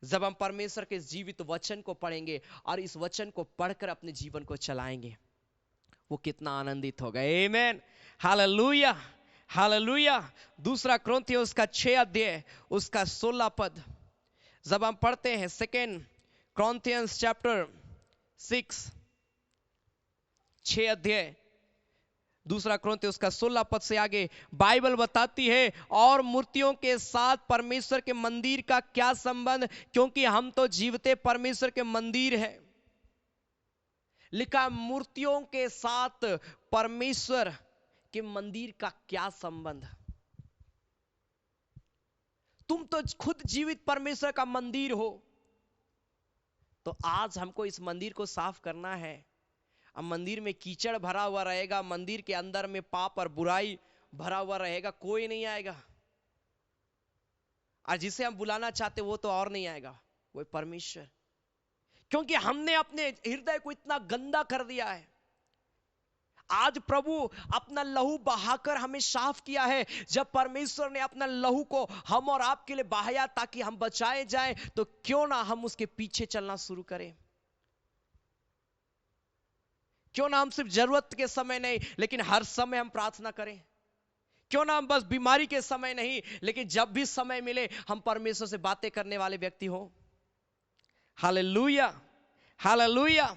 जब हम परमेश्वर के जीवित वचन को पढ़ेंगे और इस वचन को पढ़कर अपने जीवन को चलाएंगे, वो कितना आनंदित होगा। आमेन, हालेलुया, हालेलुया। दूसरा कुरिन्थियों उसका 6 अध्याय उसका 16 पद जब हम पढ़ते हैं, 2 Corinthians chapter 6, 6 अध्याय दूसरा कुरिन्थियों उसका 16 पद से आगे बाइबल बताती है, और मूर्तियों के साथ परमेश्वर के मंदिर का क्या संबंध, क्योंकि हम तो जीवते परमेश्वर के मंदिर हैं। लिखा मूर्तियों के साथ परमेश्वर के मंदिर का क्या संबंध। तुम तो खुद जीवित परमेश्वर का मंदिर हो। तो आज हमको इस मंदिर को साफ करना है। अब मंदिर में कीचड़ भरा हुआ रहेगा, मंदिर के अंदर में पाप और बुराई भरा हुआ रहेगा, कोई नहीं आएगा। और जिसे हम बुलाना चाहते वो तो और नहीं आएगा, वो परमेश्वर। क्योंकि हमने अपने हृदय को इतना गंदा कर दिया है। आज प्रभु अपना लहू बहाकर हमें साफ किया है। जब परमेश्वर ने अपना लहू को हम और आपके लिए बहाया ताकि हम बचाए जाएं, तो क्यों ना हम उसके पीछे चलना शुरू करें। क्यों ना हम सिर्फ जरूरत के समय नहीं, लेकिन हर समय हम प्रार्थना करें। क्यों ना हम बस बीमारी के समय नहीं, लेकिन जब भी समय मिले हम परमेश्वर से बातें करने वाले व्यक्ति हो। हालेलुया, हालेलुया।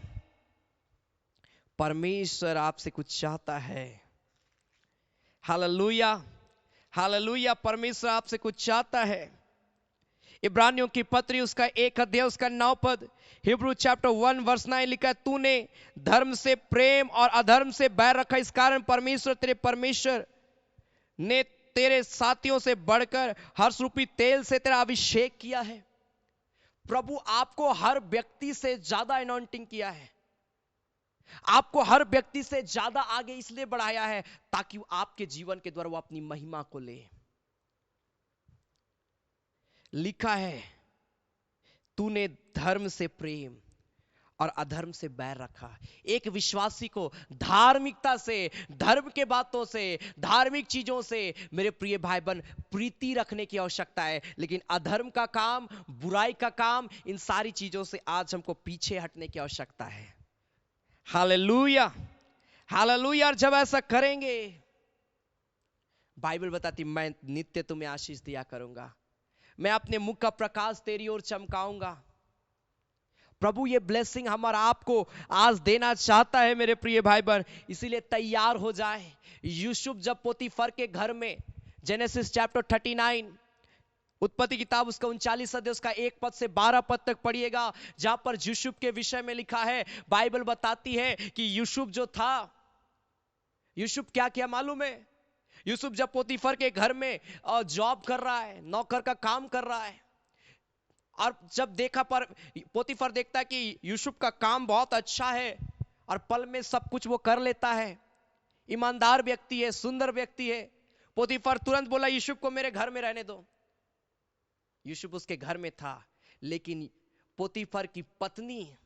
परमेश्वर आपसे कुछ चाहता है। हालेलुया, हालेलुया। परमेश्वर आपसे कुछ चाहता है। इब्रानियों की पत्री उसका 1 अध्याय उसका 9 पद, हिब्रू चैप्टर 1 वर्स 9 लिखा है, तूने धर्म से प्रेम और अधर्म से बैर रखा, इस कारण परमेश्वर तेरे परमेश्वर ने तेरे साथियों से बढ़कर हर्ष रूपी तेल से तेरा अभिषेक किया है। प्रभु आपको हर व्यक्ति से ज्यादा अनॉइंटिंग किया है, आपको हर व्यक्ति से ज्यादा आगे इसलिए बढ़ाया है ताकि आपके जीवन के द्वारा वो अपनी महिमा को ले। लिखा है, तूने धर्म से प्रेम और अधर्म से बैर रखा। एक विश्वासी को धार्मिकता से, धर्म के बातों से, धार्मिक चीजों से मेरे प्रिय भाई बहन प्रीति रखने की आवश्यकता है, लेकिन अधर्म का काम, बुराई का काम, इन सारी चीजों से आज हमको पीछे हटने की आवश्यकता है। हालेलुया, हालेलुया। और जब ऐसा करेंगे, बाइबल बताती मैं नित्य तुम्हें आशीष दिया करूंगा, मैं अपने मुख का प्रकाश तेरी ओर चमकाऊंगा। प्रभु ये ब्लेसिंग हमारा आपको आज देना चाहता है मेरे प्रिय भाई बहन, इसीलिए तैयार हो जाए। यूसुफ जब पोतीफर के घर में, जेनेसिस चैप्टर 39 उत्पत्ति किताब उसका 39 अध्याय उसका 1 पद से 12 पद तक पढ़िएगा, जहां पर यूसुफ के विषय में लिखा है। बाइबल बताती है कि यूसुफ जो था, यूसुफ क्या किया मालूम है? यूसुफ जब पोतीफर के घर में जॉब कर रहा है, नौकर का काम कर रहा है, और जब देखा पर पोतीफर देखता है कि यूसुफ का काम बहुत अच्छा है और पल में सब कुछ वो कर लेता है, ईमानदार व्यक्ति है, सुंदर व्यक्ति है। पोतीफर तुरंत बोला यूसुफ को मेरे घर में रहने दो। यूसुफ उसके घर में था, लेकिन पोतीफर की पत्नी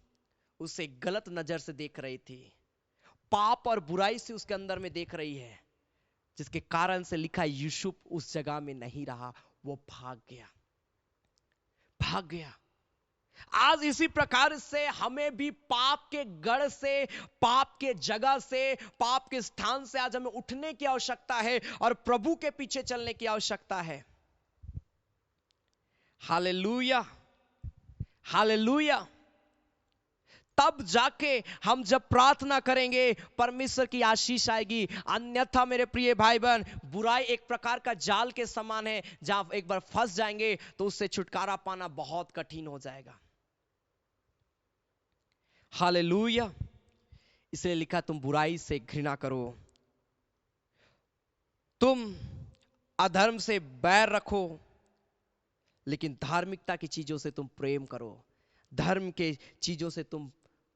उसे गलत नजर से देख रही थी, पाप और बुराई से उसके अंदर में देख रही है, जिसके कारण से लिखा यूसुफ उस जगह में नहीं रहा, वो भाग गया, भाग गया। आज इसी प्रकार से हमें भी पाप के गढ़ से, पाप के जगह से, पाप के स्थान से आज हमें उठने की आवश्यकता है और प्रभु के पीछे चलने की आवश्यकता है। हालेलुया, हालेलुया। तब जाके हम जब प्रार्थना करेंगे परमेश्वर की आशीष आएगी। अन्यथा मेरे प्रिय भाई बहन, बुराई एक प्रकार का जाल के समान है, जहां एक बार फंस जाएंगे तो उससे छुटकारा पाना बहुत कठिन हो जाएगा। हालेलुया। इसलिए लिखा, तुम बुराई से घृणा करो, तुम अधर्म से बैर रखो, लेकिन धार्मिकता की चीजों से तुम प्रेम करो, धर्म के चीजों से तुम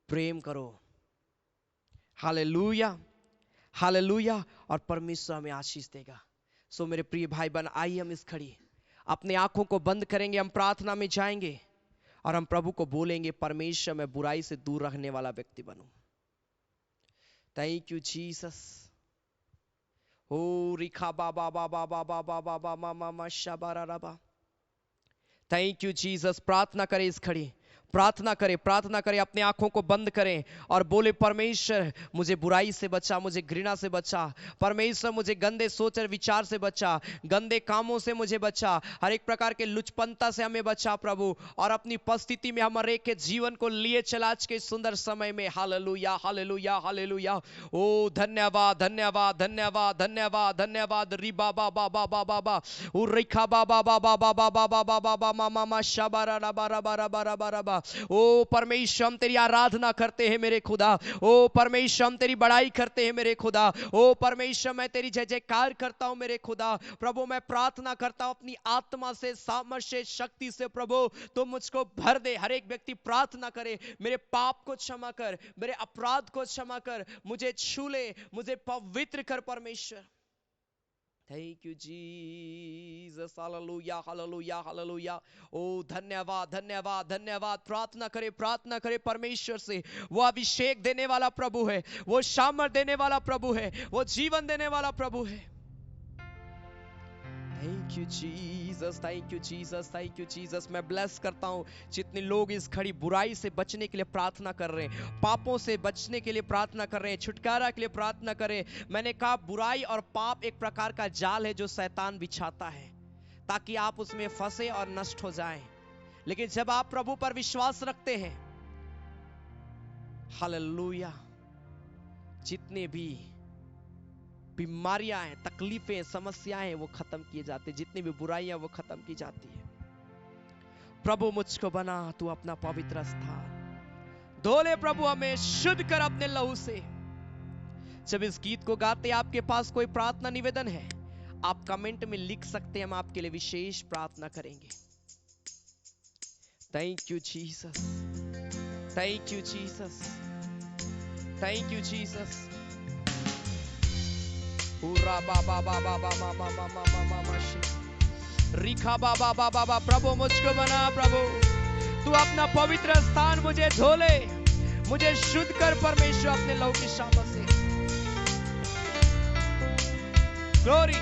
प्रेम करो। Hallelujah, hallelujah. और परमेश्वर हमें आशीष देगा। सो मेरे प्रिय भाई बहन, आइए हम इस घड़ी अपने आंखों को बंद करेंगे, हम प्रार्थना में जाएंगे और हम प्रभु को बोलेंगे, परमेश्वर मैं बुराई से दूर रहने वाला व्यक्ति बनूं। Thank you Jesus. ओ रिखा बाबा बाबा बाबा बाबा बाबा मामा शाबारा रबा। Thank you Jesus. प्रार्थना करें इस घड़ी, प्रार्थना करें, प्रार्थना करें, अपने आंखों को बंद करें और बोले, परमेश्वर मुझे बुराई से बचा, मुझे घृणा से बचा, परमेश्वर मुझे गंदे सोच और विचार से बचा, गंदे कामों से मुझे बचा, हर एक प्रकार के लुचपनता से हमें बचा प्रभु, और अपनी उपस्थिति में हमारे के जीवन को लिए चला आज के सुंदर समय में। हालेलुया, हालेलुया, हालेलुया। ओ धन्यवाद, धन्यवाद, धन्यवाद, धन्यवाद, धन्यवाद। रिबा बाबा बाबा बाबा, ओ रिखा बाबा बाबा बाबा बाबा बाबा मामा मा शाबारा रबा रबा रबा रबा रबा। ओ परमेश्वर हम तेरी आराधना करते हैं मेरे खुदा, ओ परमेश्वर हम तेरी बड़ाई करते हैं मेरे खुदा, ओ परमेश्वर मैं तेरी जय जयकार करता हूं मेरे खुदा। प्रभु मैं प्रार्थना करता हूं अपनी आत्मा से, सामर्थ्य, शक्ति से प्रभु तुम मुझको भर दे। हर एक व्यक्ति प्रार्थना करे, मेरे पाप को क्षमा कर, मेरे अपराध को क्षमा कर, मुझे छू ले, मुझे पवित्र कर परमेश्वर। Thank you Jesus. हालेलुया, हालेलुया, हालेलुया। ओ धन्यवाद, धन्यवाद, धन्यवाद। प्रार्थना करे, प्रार्थना करे परमेश्वर से। वो अभिषेक देने वाला प्रभु है, वो सामर्थ देने वाला प्रभु है, वो जीवन देने वाला प्रभु है। Thank you Jesus, thank you Jesus, thank you Jesus. मैं ब्लेस करता हूं जितने लोग इस घड़ी बुराई से बचने के लिए प्रार्थना कर रहे हैं, पापों से बचने के लिए प्रार्थना कर रहे हैं, छुटकारा के लिए प्रार्थना कर रहे हैं। मैंने कहा बुराई और पाप एक प्रकार का जाल है जो शैतान बिछाता है ताकि आप उसमें फंसे और नष्ट हो जाएं। लेकिन जब आप प्रभु पर विश्वास रखते हैं, हालेलुया, जितने भी बीमारियां हैं, तकलीफें, समस्याएं हैं, वो खत्म किए जाते, जितनी भी बुराइयां वो खत्म की जाती है। प्रभु मुझको बना तू अपना पवित्र स्थान, धोले प्रभु हमें शुद्ध कर अपने लहू से। जब इस गीत को गाते आपके पास कोई प्रार्थना निवेदन है, आप कमेंट में लिख सकते हैं, हम आपके लिए विशेष प्रार्थना करेंगे। Thank you Jesus, thank you Jesus, thank you Jesus. पूरा बाबा बाबा बाबा मामा मामा मामा रिखा बाबा बाबा बाबा। प्रभु मुझको बना, प्रभु तू अपना पवित्र स्थान मुझे धोले, मुझे शुद्ध कर परमेश्वर अपने लहू की शामत से। ग्लोरी।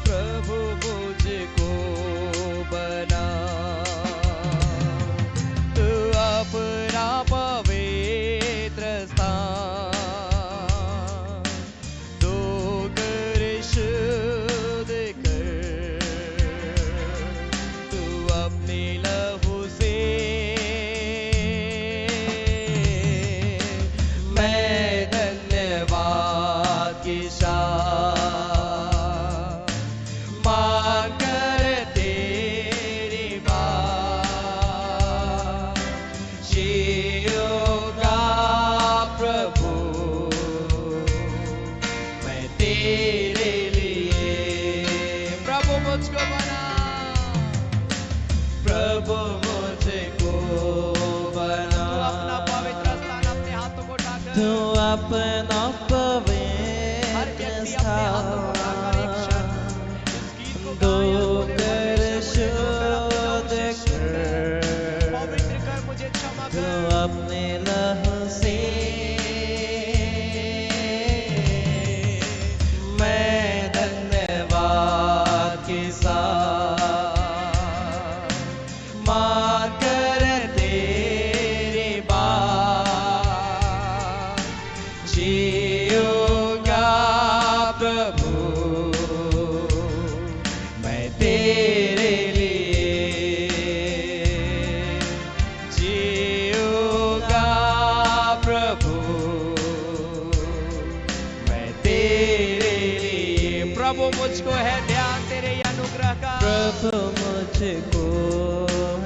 प्रभु मुझको बना तू अपना पवित्र स्थान, धो कर शुद्ध कर तू अपने लहू से। मैं धन्यवाद के साथ अपना पवित्र स्थान, धो कर शुद्ध कर तू अपने लहू से मैं धन्यवाद के साथ मार कर तेरे बात जीऊंगा प्रभु मैं तेरे लिए जीऊंगा प्रभु मैं तेरे लिए। प्रभु मुझको है ध्यान तेरे अनुग्रह का, प्रभु मुझको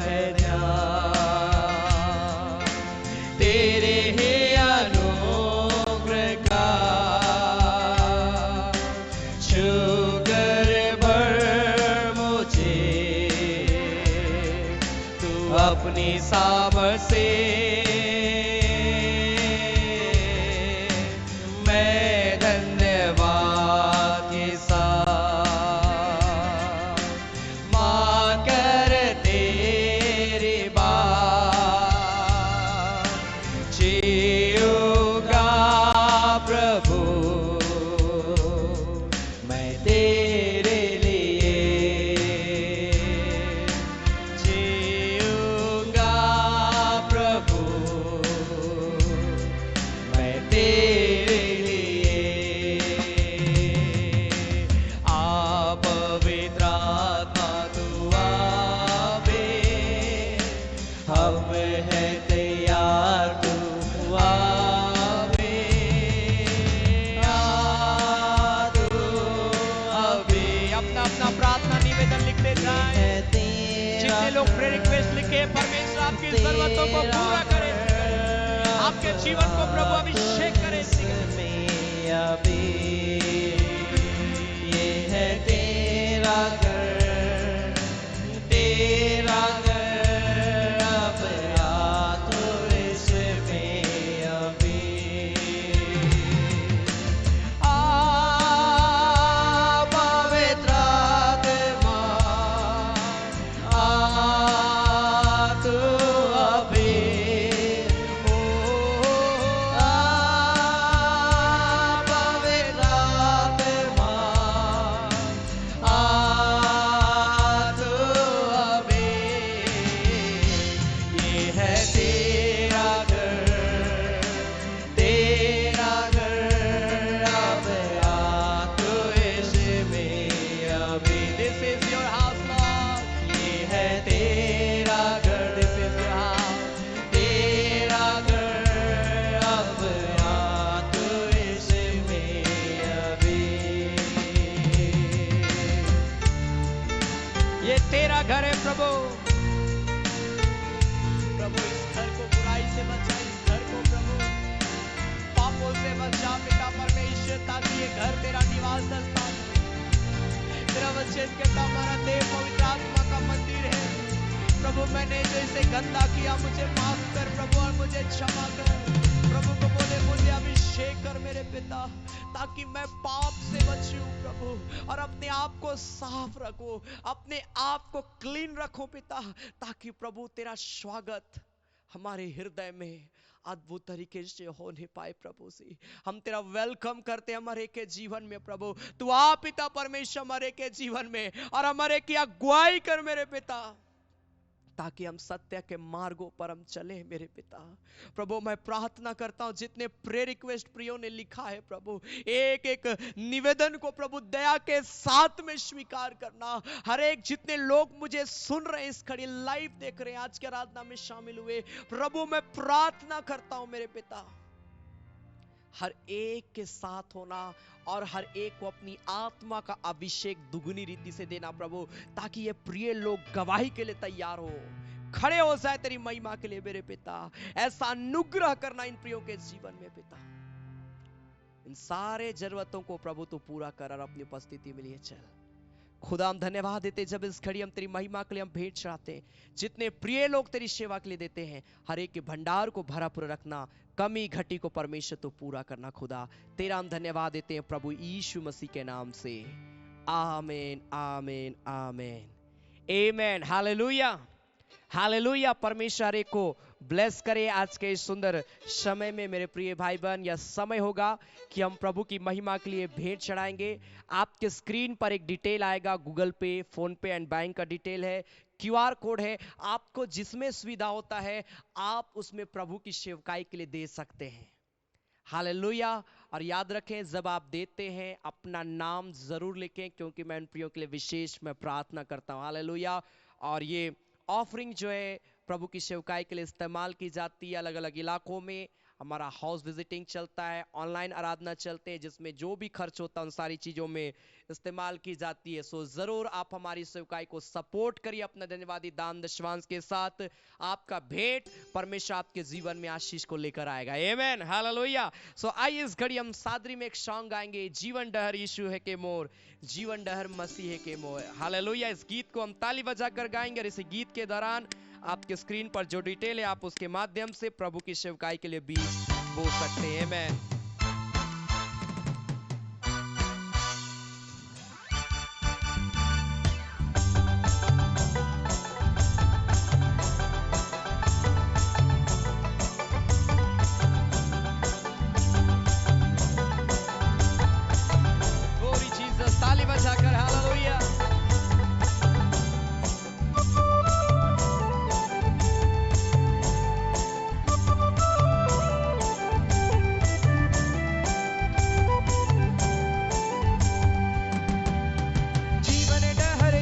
है ध्यान तेरे ही अनुग्रह का शुगर भर मुझे तू अपनी सामर्थ से मैं धन्यवाद के साथ मां कर तेरी बात जीऊंगा प्रभु मैं तेरे लिए जीऊंगा प्रभु मैं तेरे लिए। आप पवित्र आत्मा तू आवे हम है तैयार तू आवे तू अभी अपना अपना प्रार्थना निवेदन लिखते जाएं। जितने लोग प्रेयर रिक्वेस्ट लिखे परमेश्वर आपकी जरूरतों को पूरा करे, आपके जीवन को प्रभु अभिषेक करे। में अभी ये है तेरा घर अब आ तो इसमें अभी पवित्र आत्मा तू अभी पवित्र आत्मा तू अभी ये है तेरा घर अब आ तो इसमें अभी। This is your house, Lord. ये है तेरा घर This is your house. तेरा घर अब आ तो इसमें अभी। ये तेरा घर है प्रभु। प्रभु इस घर को बुराई से बचा, इस घर को प्रभु पापों से बचा पिता परमेश्वर, ताकि ये घर तेरा निवास स्थान, तेरा वचन कहता हमारा देह पवित्र आत्मा का मंदिर है। प्रभु मैंने जो इसे गंदा किया मुझे माफ कर प्रभु, और मुझे क्षमा कर प्रभु को बोले मुझे अभिषेक कर मेरे पिता, ताकि मैं पाप से बचूं प्रभु, और अपने आप को साफ रखूं, अपने आप को क्लीन रखूं पिता, ताकि प्रभु तेरा स्वागत हमारे हृदय में अद्भुत तरीके से हो नहीं पाए। प्रभु से हम तेरा वेलकम करते हमारे के जीवन में प्रभु। तू आ पिता परमेश्वर हमारे के जीवन में, और हमारे की अगुवाई कर मेरे पिता, ताकि हम सत्य के मार्गों पर हम चले मेरे पिता। प्रभु मैं प्रार्थना करता हूं जितने प्रेयर रिक्वेस्ट प्रियो ने लिखा है प्रभु, एक एक निवेदन को प्रभु दया के साथ में स्वीकार करना। हर एक जितने लोग मुझे सुन रहे हैं, इस खड़ी लाइव देख रहे हैं, आज के आराधना में शामिल हुए प्रभु, मैं प्रार्थना करता हूं मेरे पिता, हर एक के साथ होना और हर एक को अपनी आत्मा का अभिषेक दुगनी रीति से देना प्रभु, ताकि ये प्रिय लोग गवाही के लिए तैयार हो, खड़े हो जाए तेरी महिमा के लिए मेरे पिता। ऐसा अनुग्रह करना इन प्रियों के जीवन में पिता। इन सारे जरूरतों को प्रभु तू पूरा कर और अपनी उपस्थिति में लिए चल। खुदा हम धन्यवाद देते जब इस घड़ी हम तेरी महिमा के लिए हम भेंट चढ़ाते हैं, जितने प्रिय लोग तेरी सेवा के लिए देते हैं, हर एक के भंडार को भरा पूरा रखना, कमी घटी को परमेश्वर तो पूरा करना। खुदा तेरा हम धन्यवाद देते हैं प्रभु यीशु मसीह के नाम से, आमीन आमीन आमीन आमेन। हालेलुया। हालेलुया। परमेश्वर को ब्लेस करे आज के इस सुंदर समय में मेरे प्रिय भाई बहन। यह समय होगा कि हम प्रभु की महिमा के लिए भेंट चढ़ाएंगे। आपके स्क्रीन पर एक डिटेल आएगा, गूगल पे, फोन पे एंड बैंक का डिटेल है, क्यूआर कोड है। आपको जिसमें सुविधा होता है आप उसमें प्रभु की सेवकाई के लिए दे सकते हैं। हालेलुया। और याद रखें, जब आप देते हैं अपना नाम जरूर लिखें, क्योंकि मैं उन प्रियों के लिए विशेष मैं प्रार्थना करता हूं। हालेलुया। और ये ऑफरिंग जो है प्रभु की सेवकाई के लिए इस्तेमाल की जाती है। अलग अलग इलाकों में हमारा हाउस विजिटिंग चलता है, ऑनलाइन आराधना चलते हैं, जिसमें जो भी खर्च होता है उन सारी चीज़ों में इस्तेमाल की जाती है। सो ज़रूर आप हमारी सेवकाई को सपोर्ट करिए अपना धन्यवादी दान दशवांश के साथ। आपका भेंट परमेश्वर आपके जीवन में आशीष को लेकर आएगा। आमेन, हालेलुया। सो आइए इस घड़ी हम सादरी में एक सॉन्ग गाएंगे, जीवन डहर यीशु है के मोर, जीवन डहर मसीह है के मोर। हालेलुया। इस गीत को हम ताली बजाकर गाएंगे और इस गीत के दौरान आपके स्क्रीन पर जो डिटेल है आप उसके माध्यम से प्रभु की सेवकाई के लिए बीज बो सकते हैं। आमेन। ग्लोरी जीसस, ताली बजाकर हालेलुया।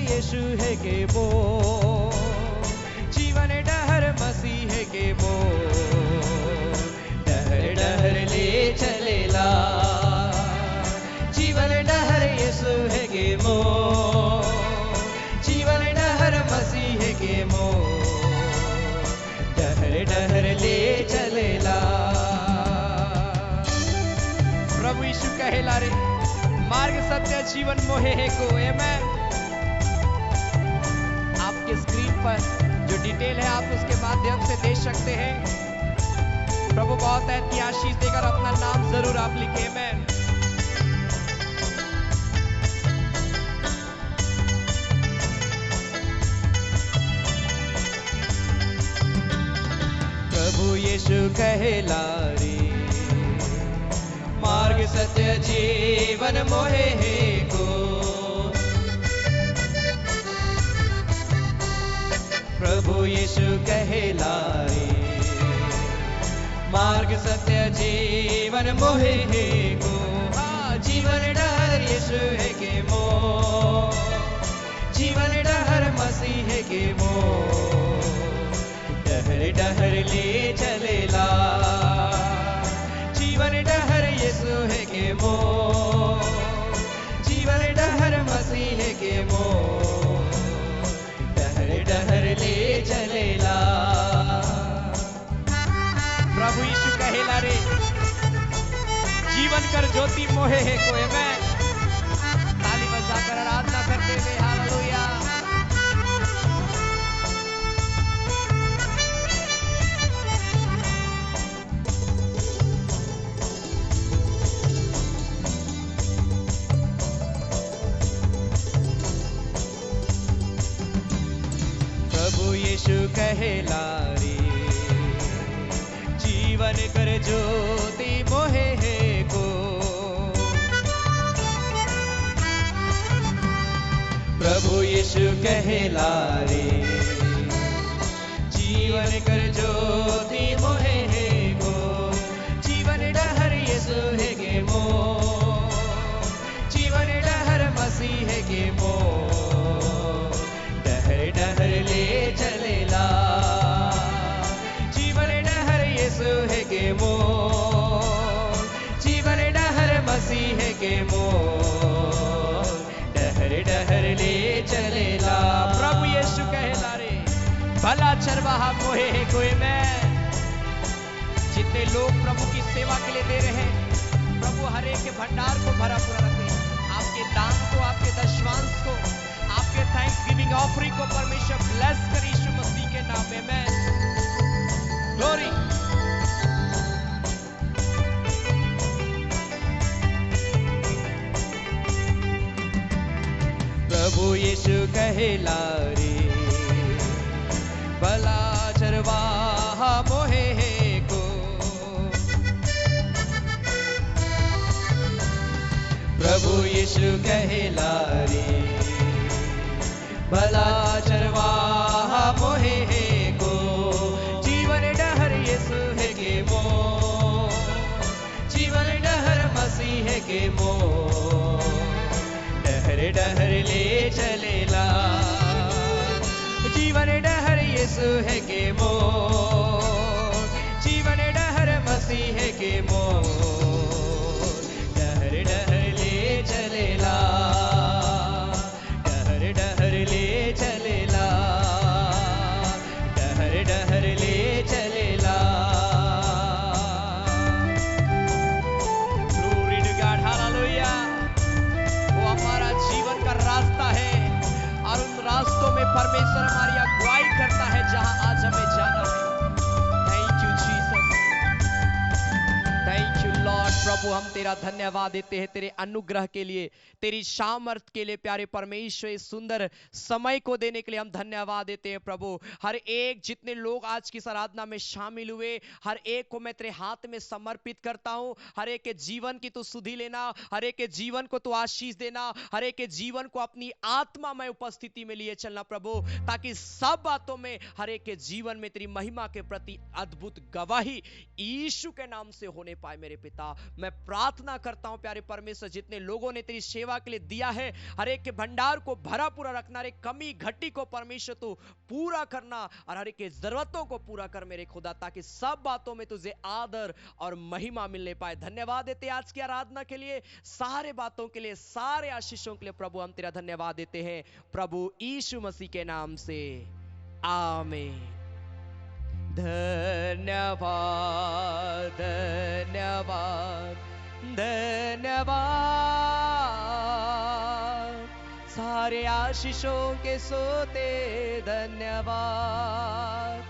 यीशु है के वो, जीवन डहर मसीह है के वो, डहर डहर ले चलेला, जीवन डहर यीशु है के वो, जीवन डहर मसीह है के वो, डहर डहर ले चलेला। प्रभु यीशु कहेला रे, मार्ग सत्य जीवन मोहे है को। आमेन। आपके स्क्रीन पर जो डिटेल है आप उसके माध्यम से दे सकते हैं। प्रभु बहुत है कि आशीष देकर अपना नाम जरूर आप लिखे। आमेन। प्रभु यीशु कहला रे, मार्ग सत्य जीवन मोहे है को। प्रभु यीशु कहला रे, मार्ग सत्य जीवन मोहे है को। हाँ, जीवन डहर यीशु है के मो, जीवन डहर मसीह है के मो, डहर डहर ले चलेला, जीवन डहर यीशु है के मो, जीवन डहर मसीह है के मो, डहर ले चलेला। प्रभु यीशु कहेला रे, जीवन कर ज्योति मोहे है कोई। मैं ताली बजाकर आराधना करते हुए हालेलुया। प्रभु यीशु कहला रे, जीवन कर ज्योति मोहे है को। प्रभु यीशु कहला रे, जीवन कर ज्योति मोहे है को, जीवन डहर यीशु है के मो, जीवन डहर मसीह है के मो, डहर ले चलेला, जीवन डहर यीशु है के मो, जीवन डहर मसीह है के मो, डहर डहर ले चलेला। प्रभु यीशु कहला रे, भला चरवाहा मोहे है कोई। मैं जितने लोग प्रभु की सेवा के लिए दे रहे हैं, प्रभु हर एक के भंडार को भरा पूरा रखे। आपके दान को, आपके दशवांश को, आपके थैंक्स गिविंग ऑफरिंग को परमेश्वर ब्लेस कर यीशु मसीह के नाम में। मैं ग्लोरी। प्रभु यीशु कहला रे, भला चरवाहा मोहे को प्रभु यीशु कहला रे भला चरवाहा मोहे को जीवन डहर यीशु है के मो जीवन डहर मसीह के मो डहर डहर ले चलेला जीवन डहर यीशु है के मो जीवन डहर मसीह के मो डहर डहर ले चलेला डहर डहर ले चलेला डहर डहर ले चलेला Glory to God, hallelujah। वो हमारा जीवन का रास्ता है और उन रास्तों में परमेश्वर हमारी अगुवाई करता है जहां आज हमें जाना है। Thank you Jesus, thank you Lord. प्रभु हम तेरा धन्यवाद देते हैं तेरे अनुग्रह के लिए, तेरी सामर्थ के लिए। प्यारे परमेश्वर इस सुंदर समय को देने के लिए हम धन्यवाद देते हैं प्रभु। हर एक जितने लोग आज की इस आराधना में शामिल हुए, हर एक को मैं तेरे हाथ में समर्पित करता हूं। हर एक के जीवन की तू सुधि लेना, हर एक के जीवन को तू आशीष देना, हर एक के जीवन को अपनी आत्मा में उपस्थिति में लिए चलना प्रभु, ताकि सब बातों में हर एक के जीवन में तेरी महिमा के प्रति अद्भुत गवाही यीशु के नाम से होने पाए। मेरे पिता मैं प्रार्थना करता हूं प्यारे परमेश्वर, जितने लोगों ने तेरी सेवा के लिए दिया है, हर एक के भंडार को भरा पूरा रखना, रे कमी घटी को परमेश्वर तू पूरा करना और हर एक के जरूरतों को पूरा कर मेरे खुदा, ताकि सब बातों में तुझे आदर और महिमा मिलने पाए। धन्यवाद देते आज की आराधना के लिए, सारे बातों के लिए, सारे आशीषों के लिए प्रभु हम तेरा धन्यवाद देते हैं प्रभु यीशु मसीह के नाम से, आमीन। धन्यवाद धन्यवाद धन्यवाद, सारे आशीषों के सोते धन्यवाद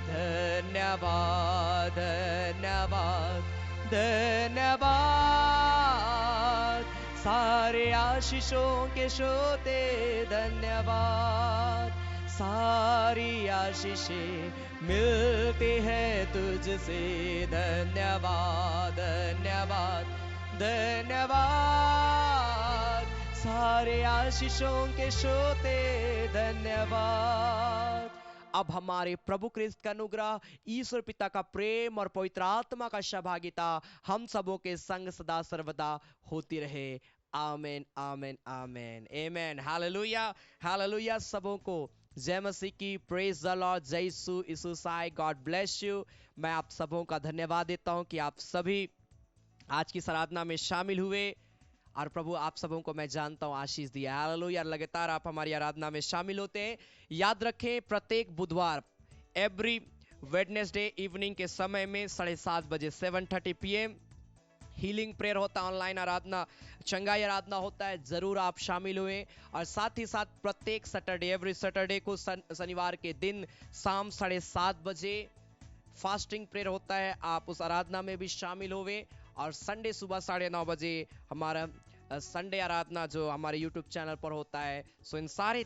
धन्यवाद धन्यवाद धन्यवाद, सारे आशीषों के सोते धन्यवाद। सारी आशीषें मिलती है तुझसे, धन्यवाद धन्यवाद धन्यवाद, सारे आशीषों के सोते धन्यवाद। अब हमारे प्रभु क्रिस्त का अनुग्रह, ईश्वर पिता का प्रेम और पवित्र आत्मा का सहभागिता हम सबों के संग सदा सर्वदा होती रहे। आमेन आमेन आमेन आमेन। हालेलुया हालेलुया। सबों को जय मसीह की, प्रेज द लॉर्ड, जय यीशु साई, गॉड ब्लेस यू। मैं आप सबों का धन्यवाद देता हूं कि आप सभी आज की आराधना में शामिल हुए और प्रभु आप सबों को मैं जानता हूं आशीष दिया। हालेलुया। लगातार आप हमारी आराधना में शामिल होते हैं। याद रखें प्रत्येक बुधवार एवरी वेडनेसडे इवनिंग के समय में 7:30 बजे 7:30 PM हीलिंग प्रेयर होता है, ऑनलाइन आराधना, चंगाई आराधना होता है। जरूर आप शामिल हुए। और साथ ही साथ प्रत्येक सैटरडे, एवरी सैटरडे को शनिवार के दिन शाम 7:30 बजे फास्टिंग प्रेयर होता है, आप उस आराधना में भी शामिल हुए। और संडे सुबह 9:30 बजे हमारा संडे आराधना जो हमारे यूट्यूब चैनल पर होता है। सो इन सारे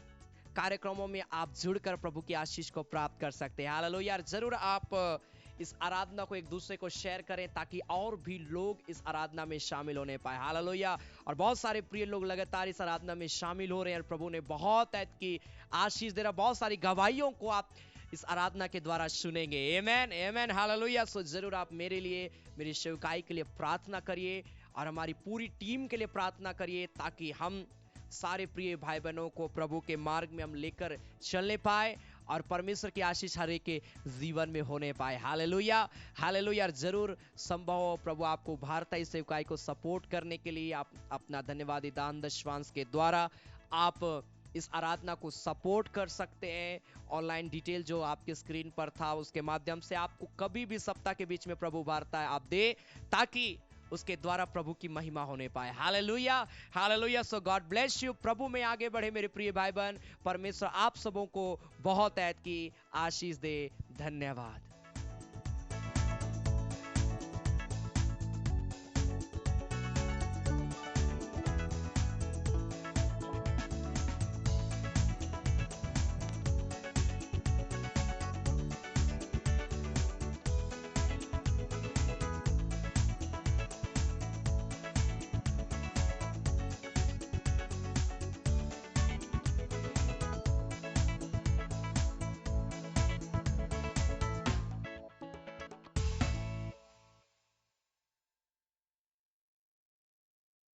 कार्यक्रमों में आप जुड़कर प्रभु की आशीष को प्राप्त कर सकते हैं। हालेलुया। जरूर आप इस आराधना को एक दूसरे को शेयर करें ताकि और भी लोग इस आराधना में शामिल होने पाए। हालेलुया। और बहुत सारे प्रिय लोग लगातार इस आराधना में शामिल हो रहे हैं और प्रभु ने बहुत की आशीष दे रहा। बहुत सारी गवाहियों को आप इस आराधना के द्वारा सुनेंगे। आमेन आमेन हालेलुया। सो जरूर आप मेरे लिए, मेरी सेवकाई के लिए प्रार्थना करिए और हमारी पूरी टीम के लिए प्रार्थना करिए, ताकि हम सारे प्रिय भाई बहनों को प्रभु के मार्ग में हम लेकर चलने पाए और परमेश्वर की आशीष हर एक के जीवन में होने पाए। हालेलुया हालेलुया। जरूर संभव हो प्रभु आपको उभारता इस सेवकाई को सपोर्ट करने के लिए आप अपना धन्यवादी दान दशवांश के द्वारा आप इस आराधना को सपोर्ट कर सकते हैं। ऑनलाइन डिटेल जो आपके स्क्रीन पर था उसके माध्यम से आपको कभी भी सप्ताह के बीच में प्रभु उभारता है आप दे, ताकि उसके द्वारा प्रभु की महिमा होने पाए। हालेलुया हालेलुया। So God bless you. प्रभु में आगे बढ़े मेरे प्रिय भाई बहन। परमेश्वर आप सबों को बहुत ऐत की आशीष दे। धन्यवाद।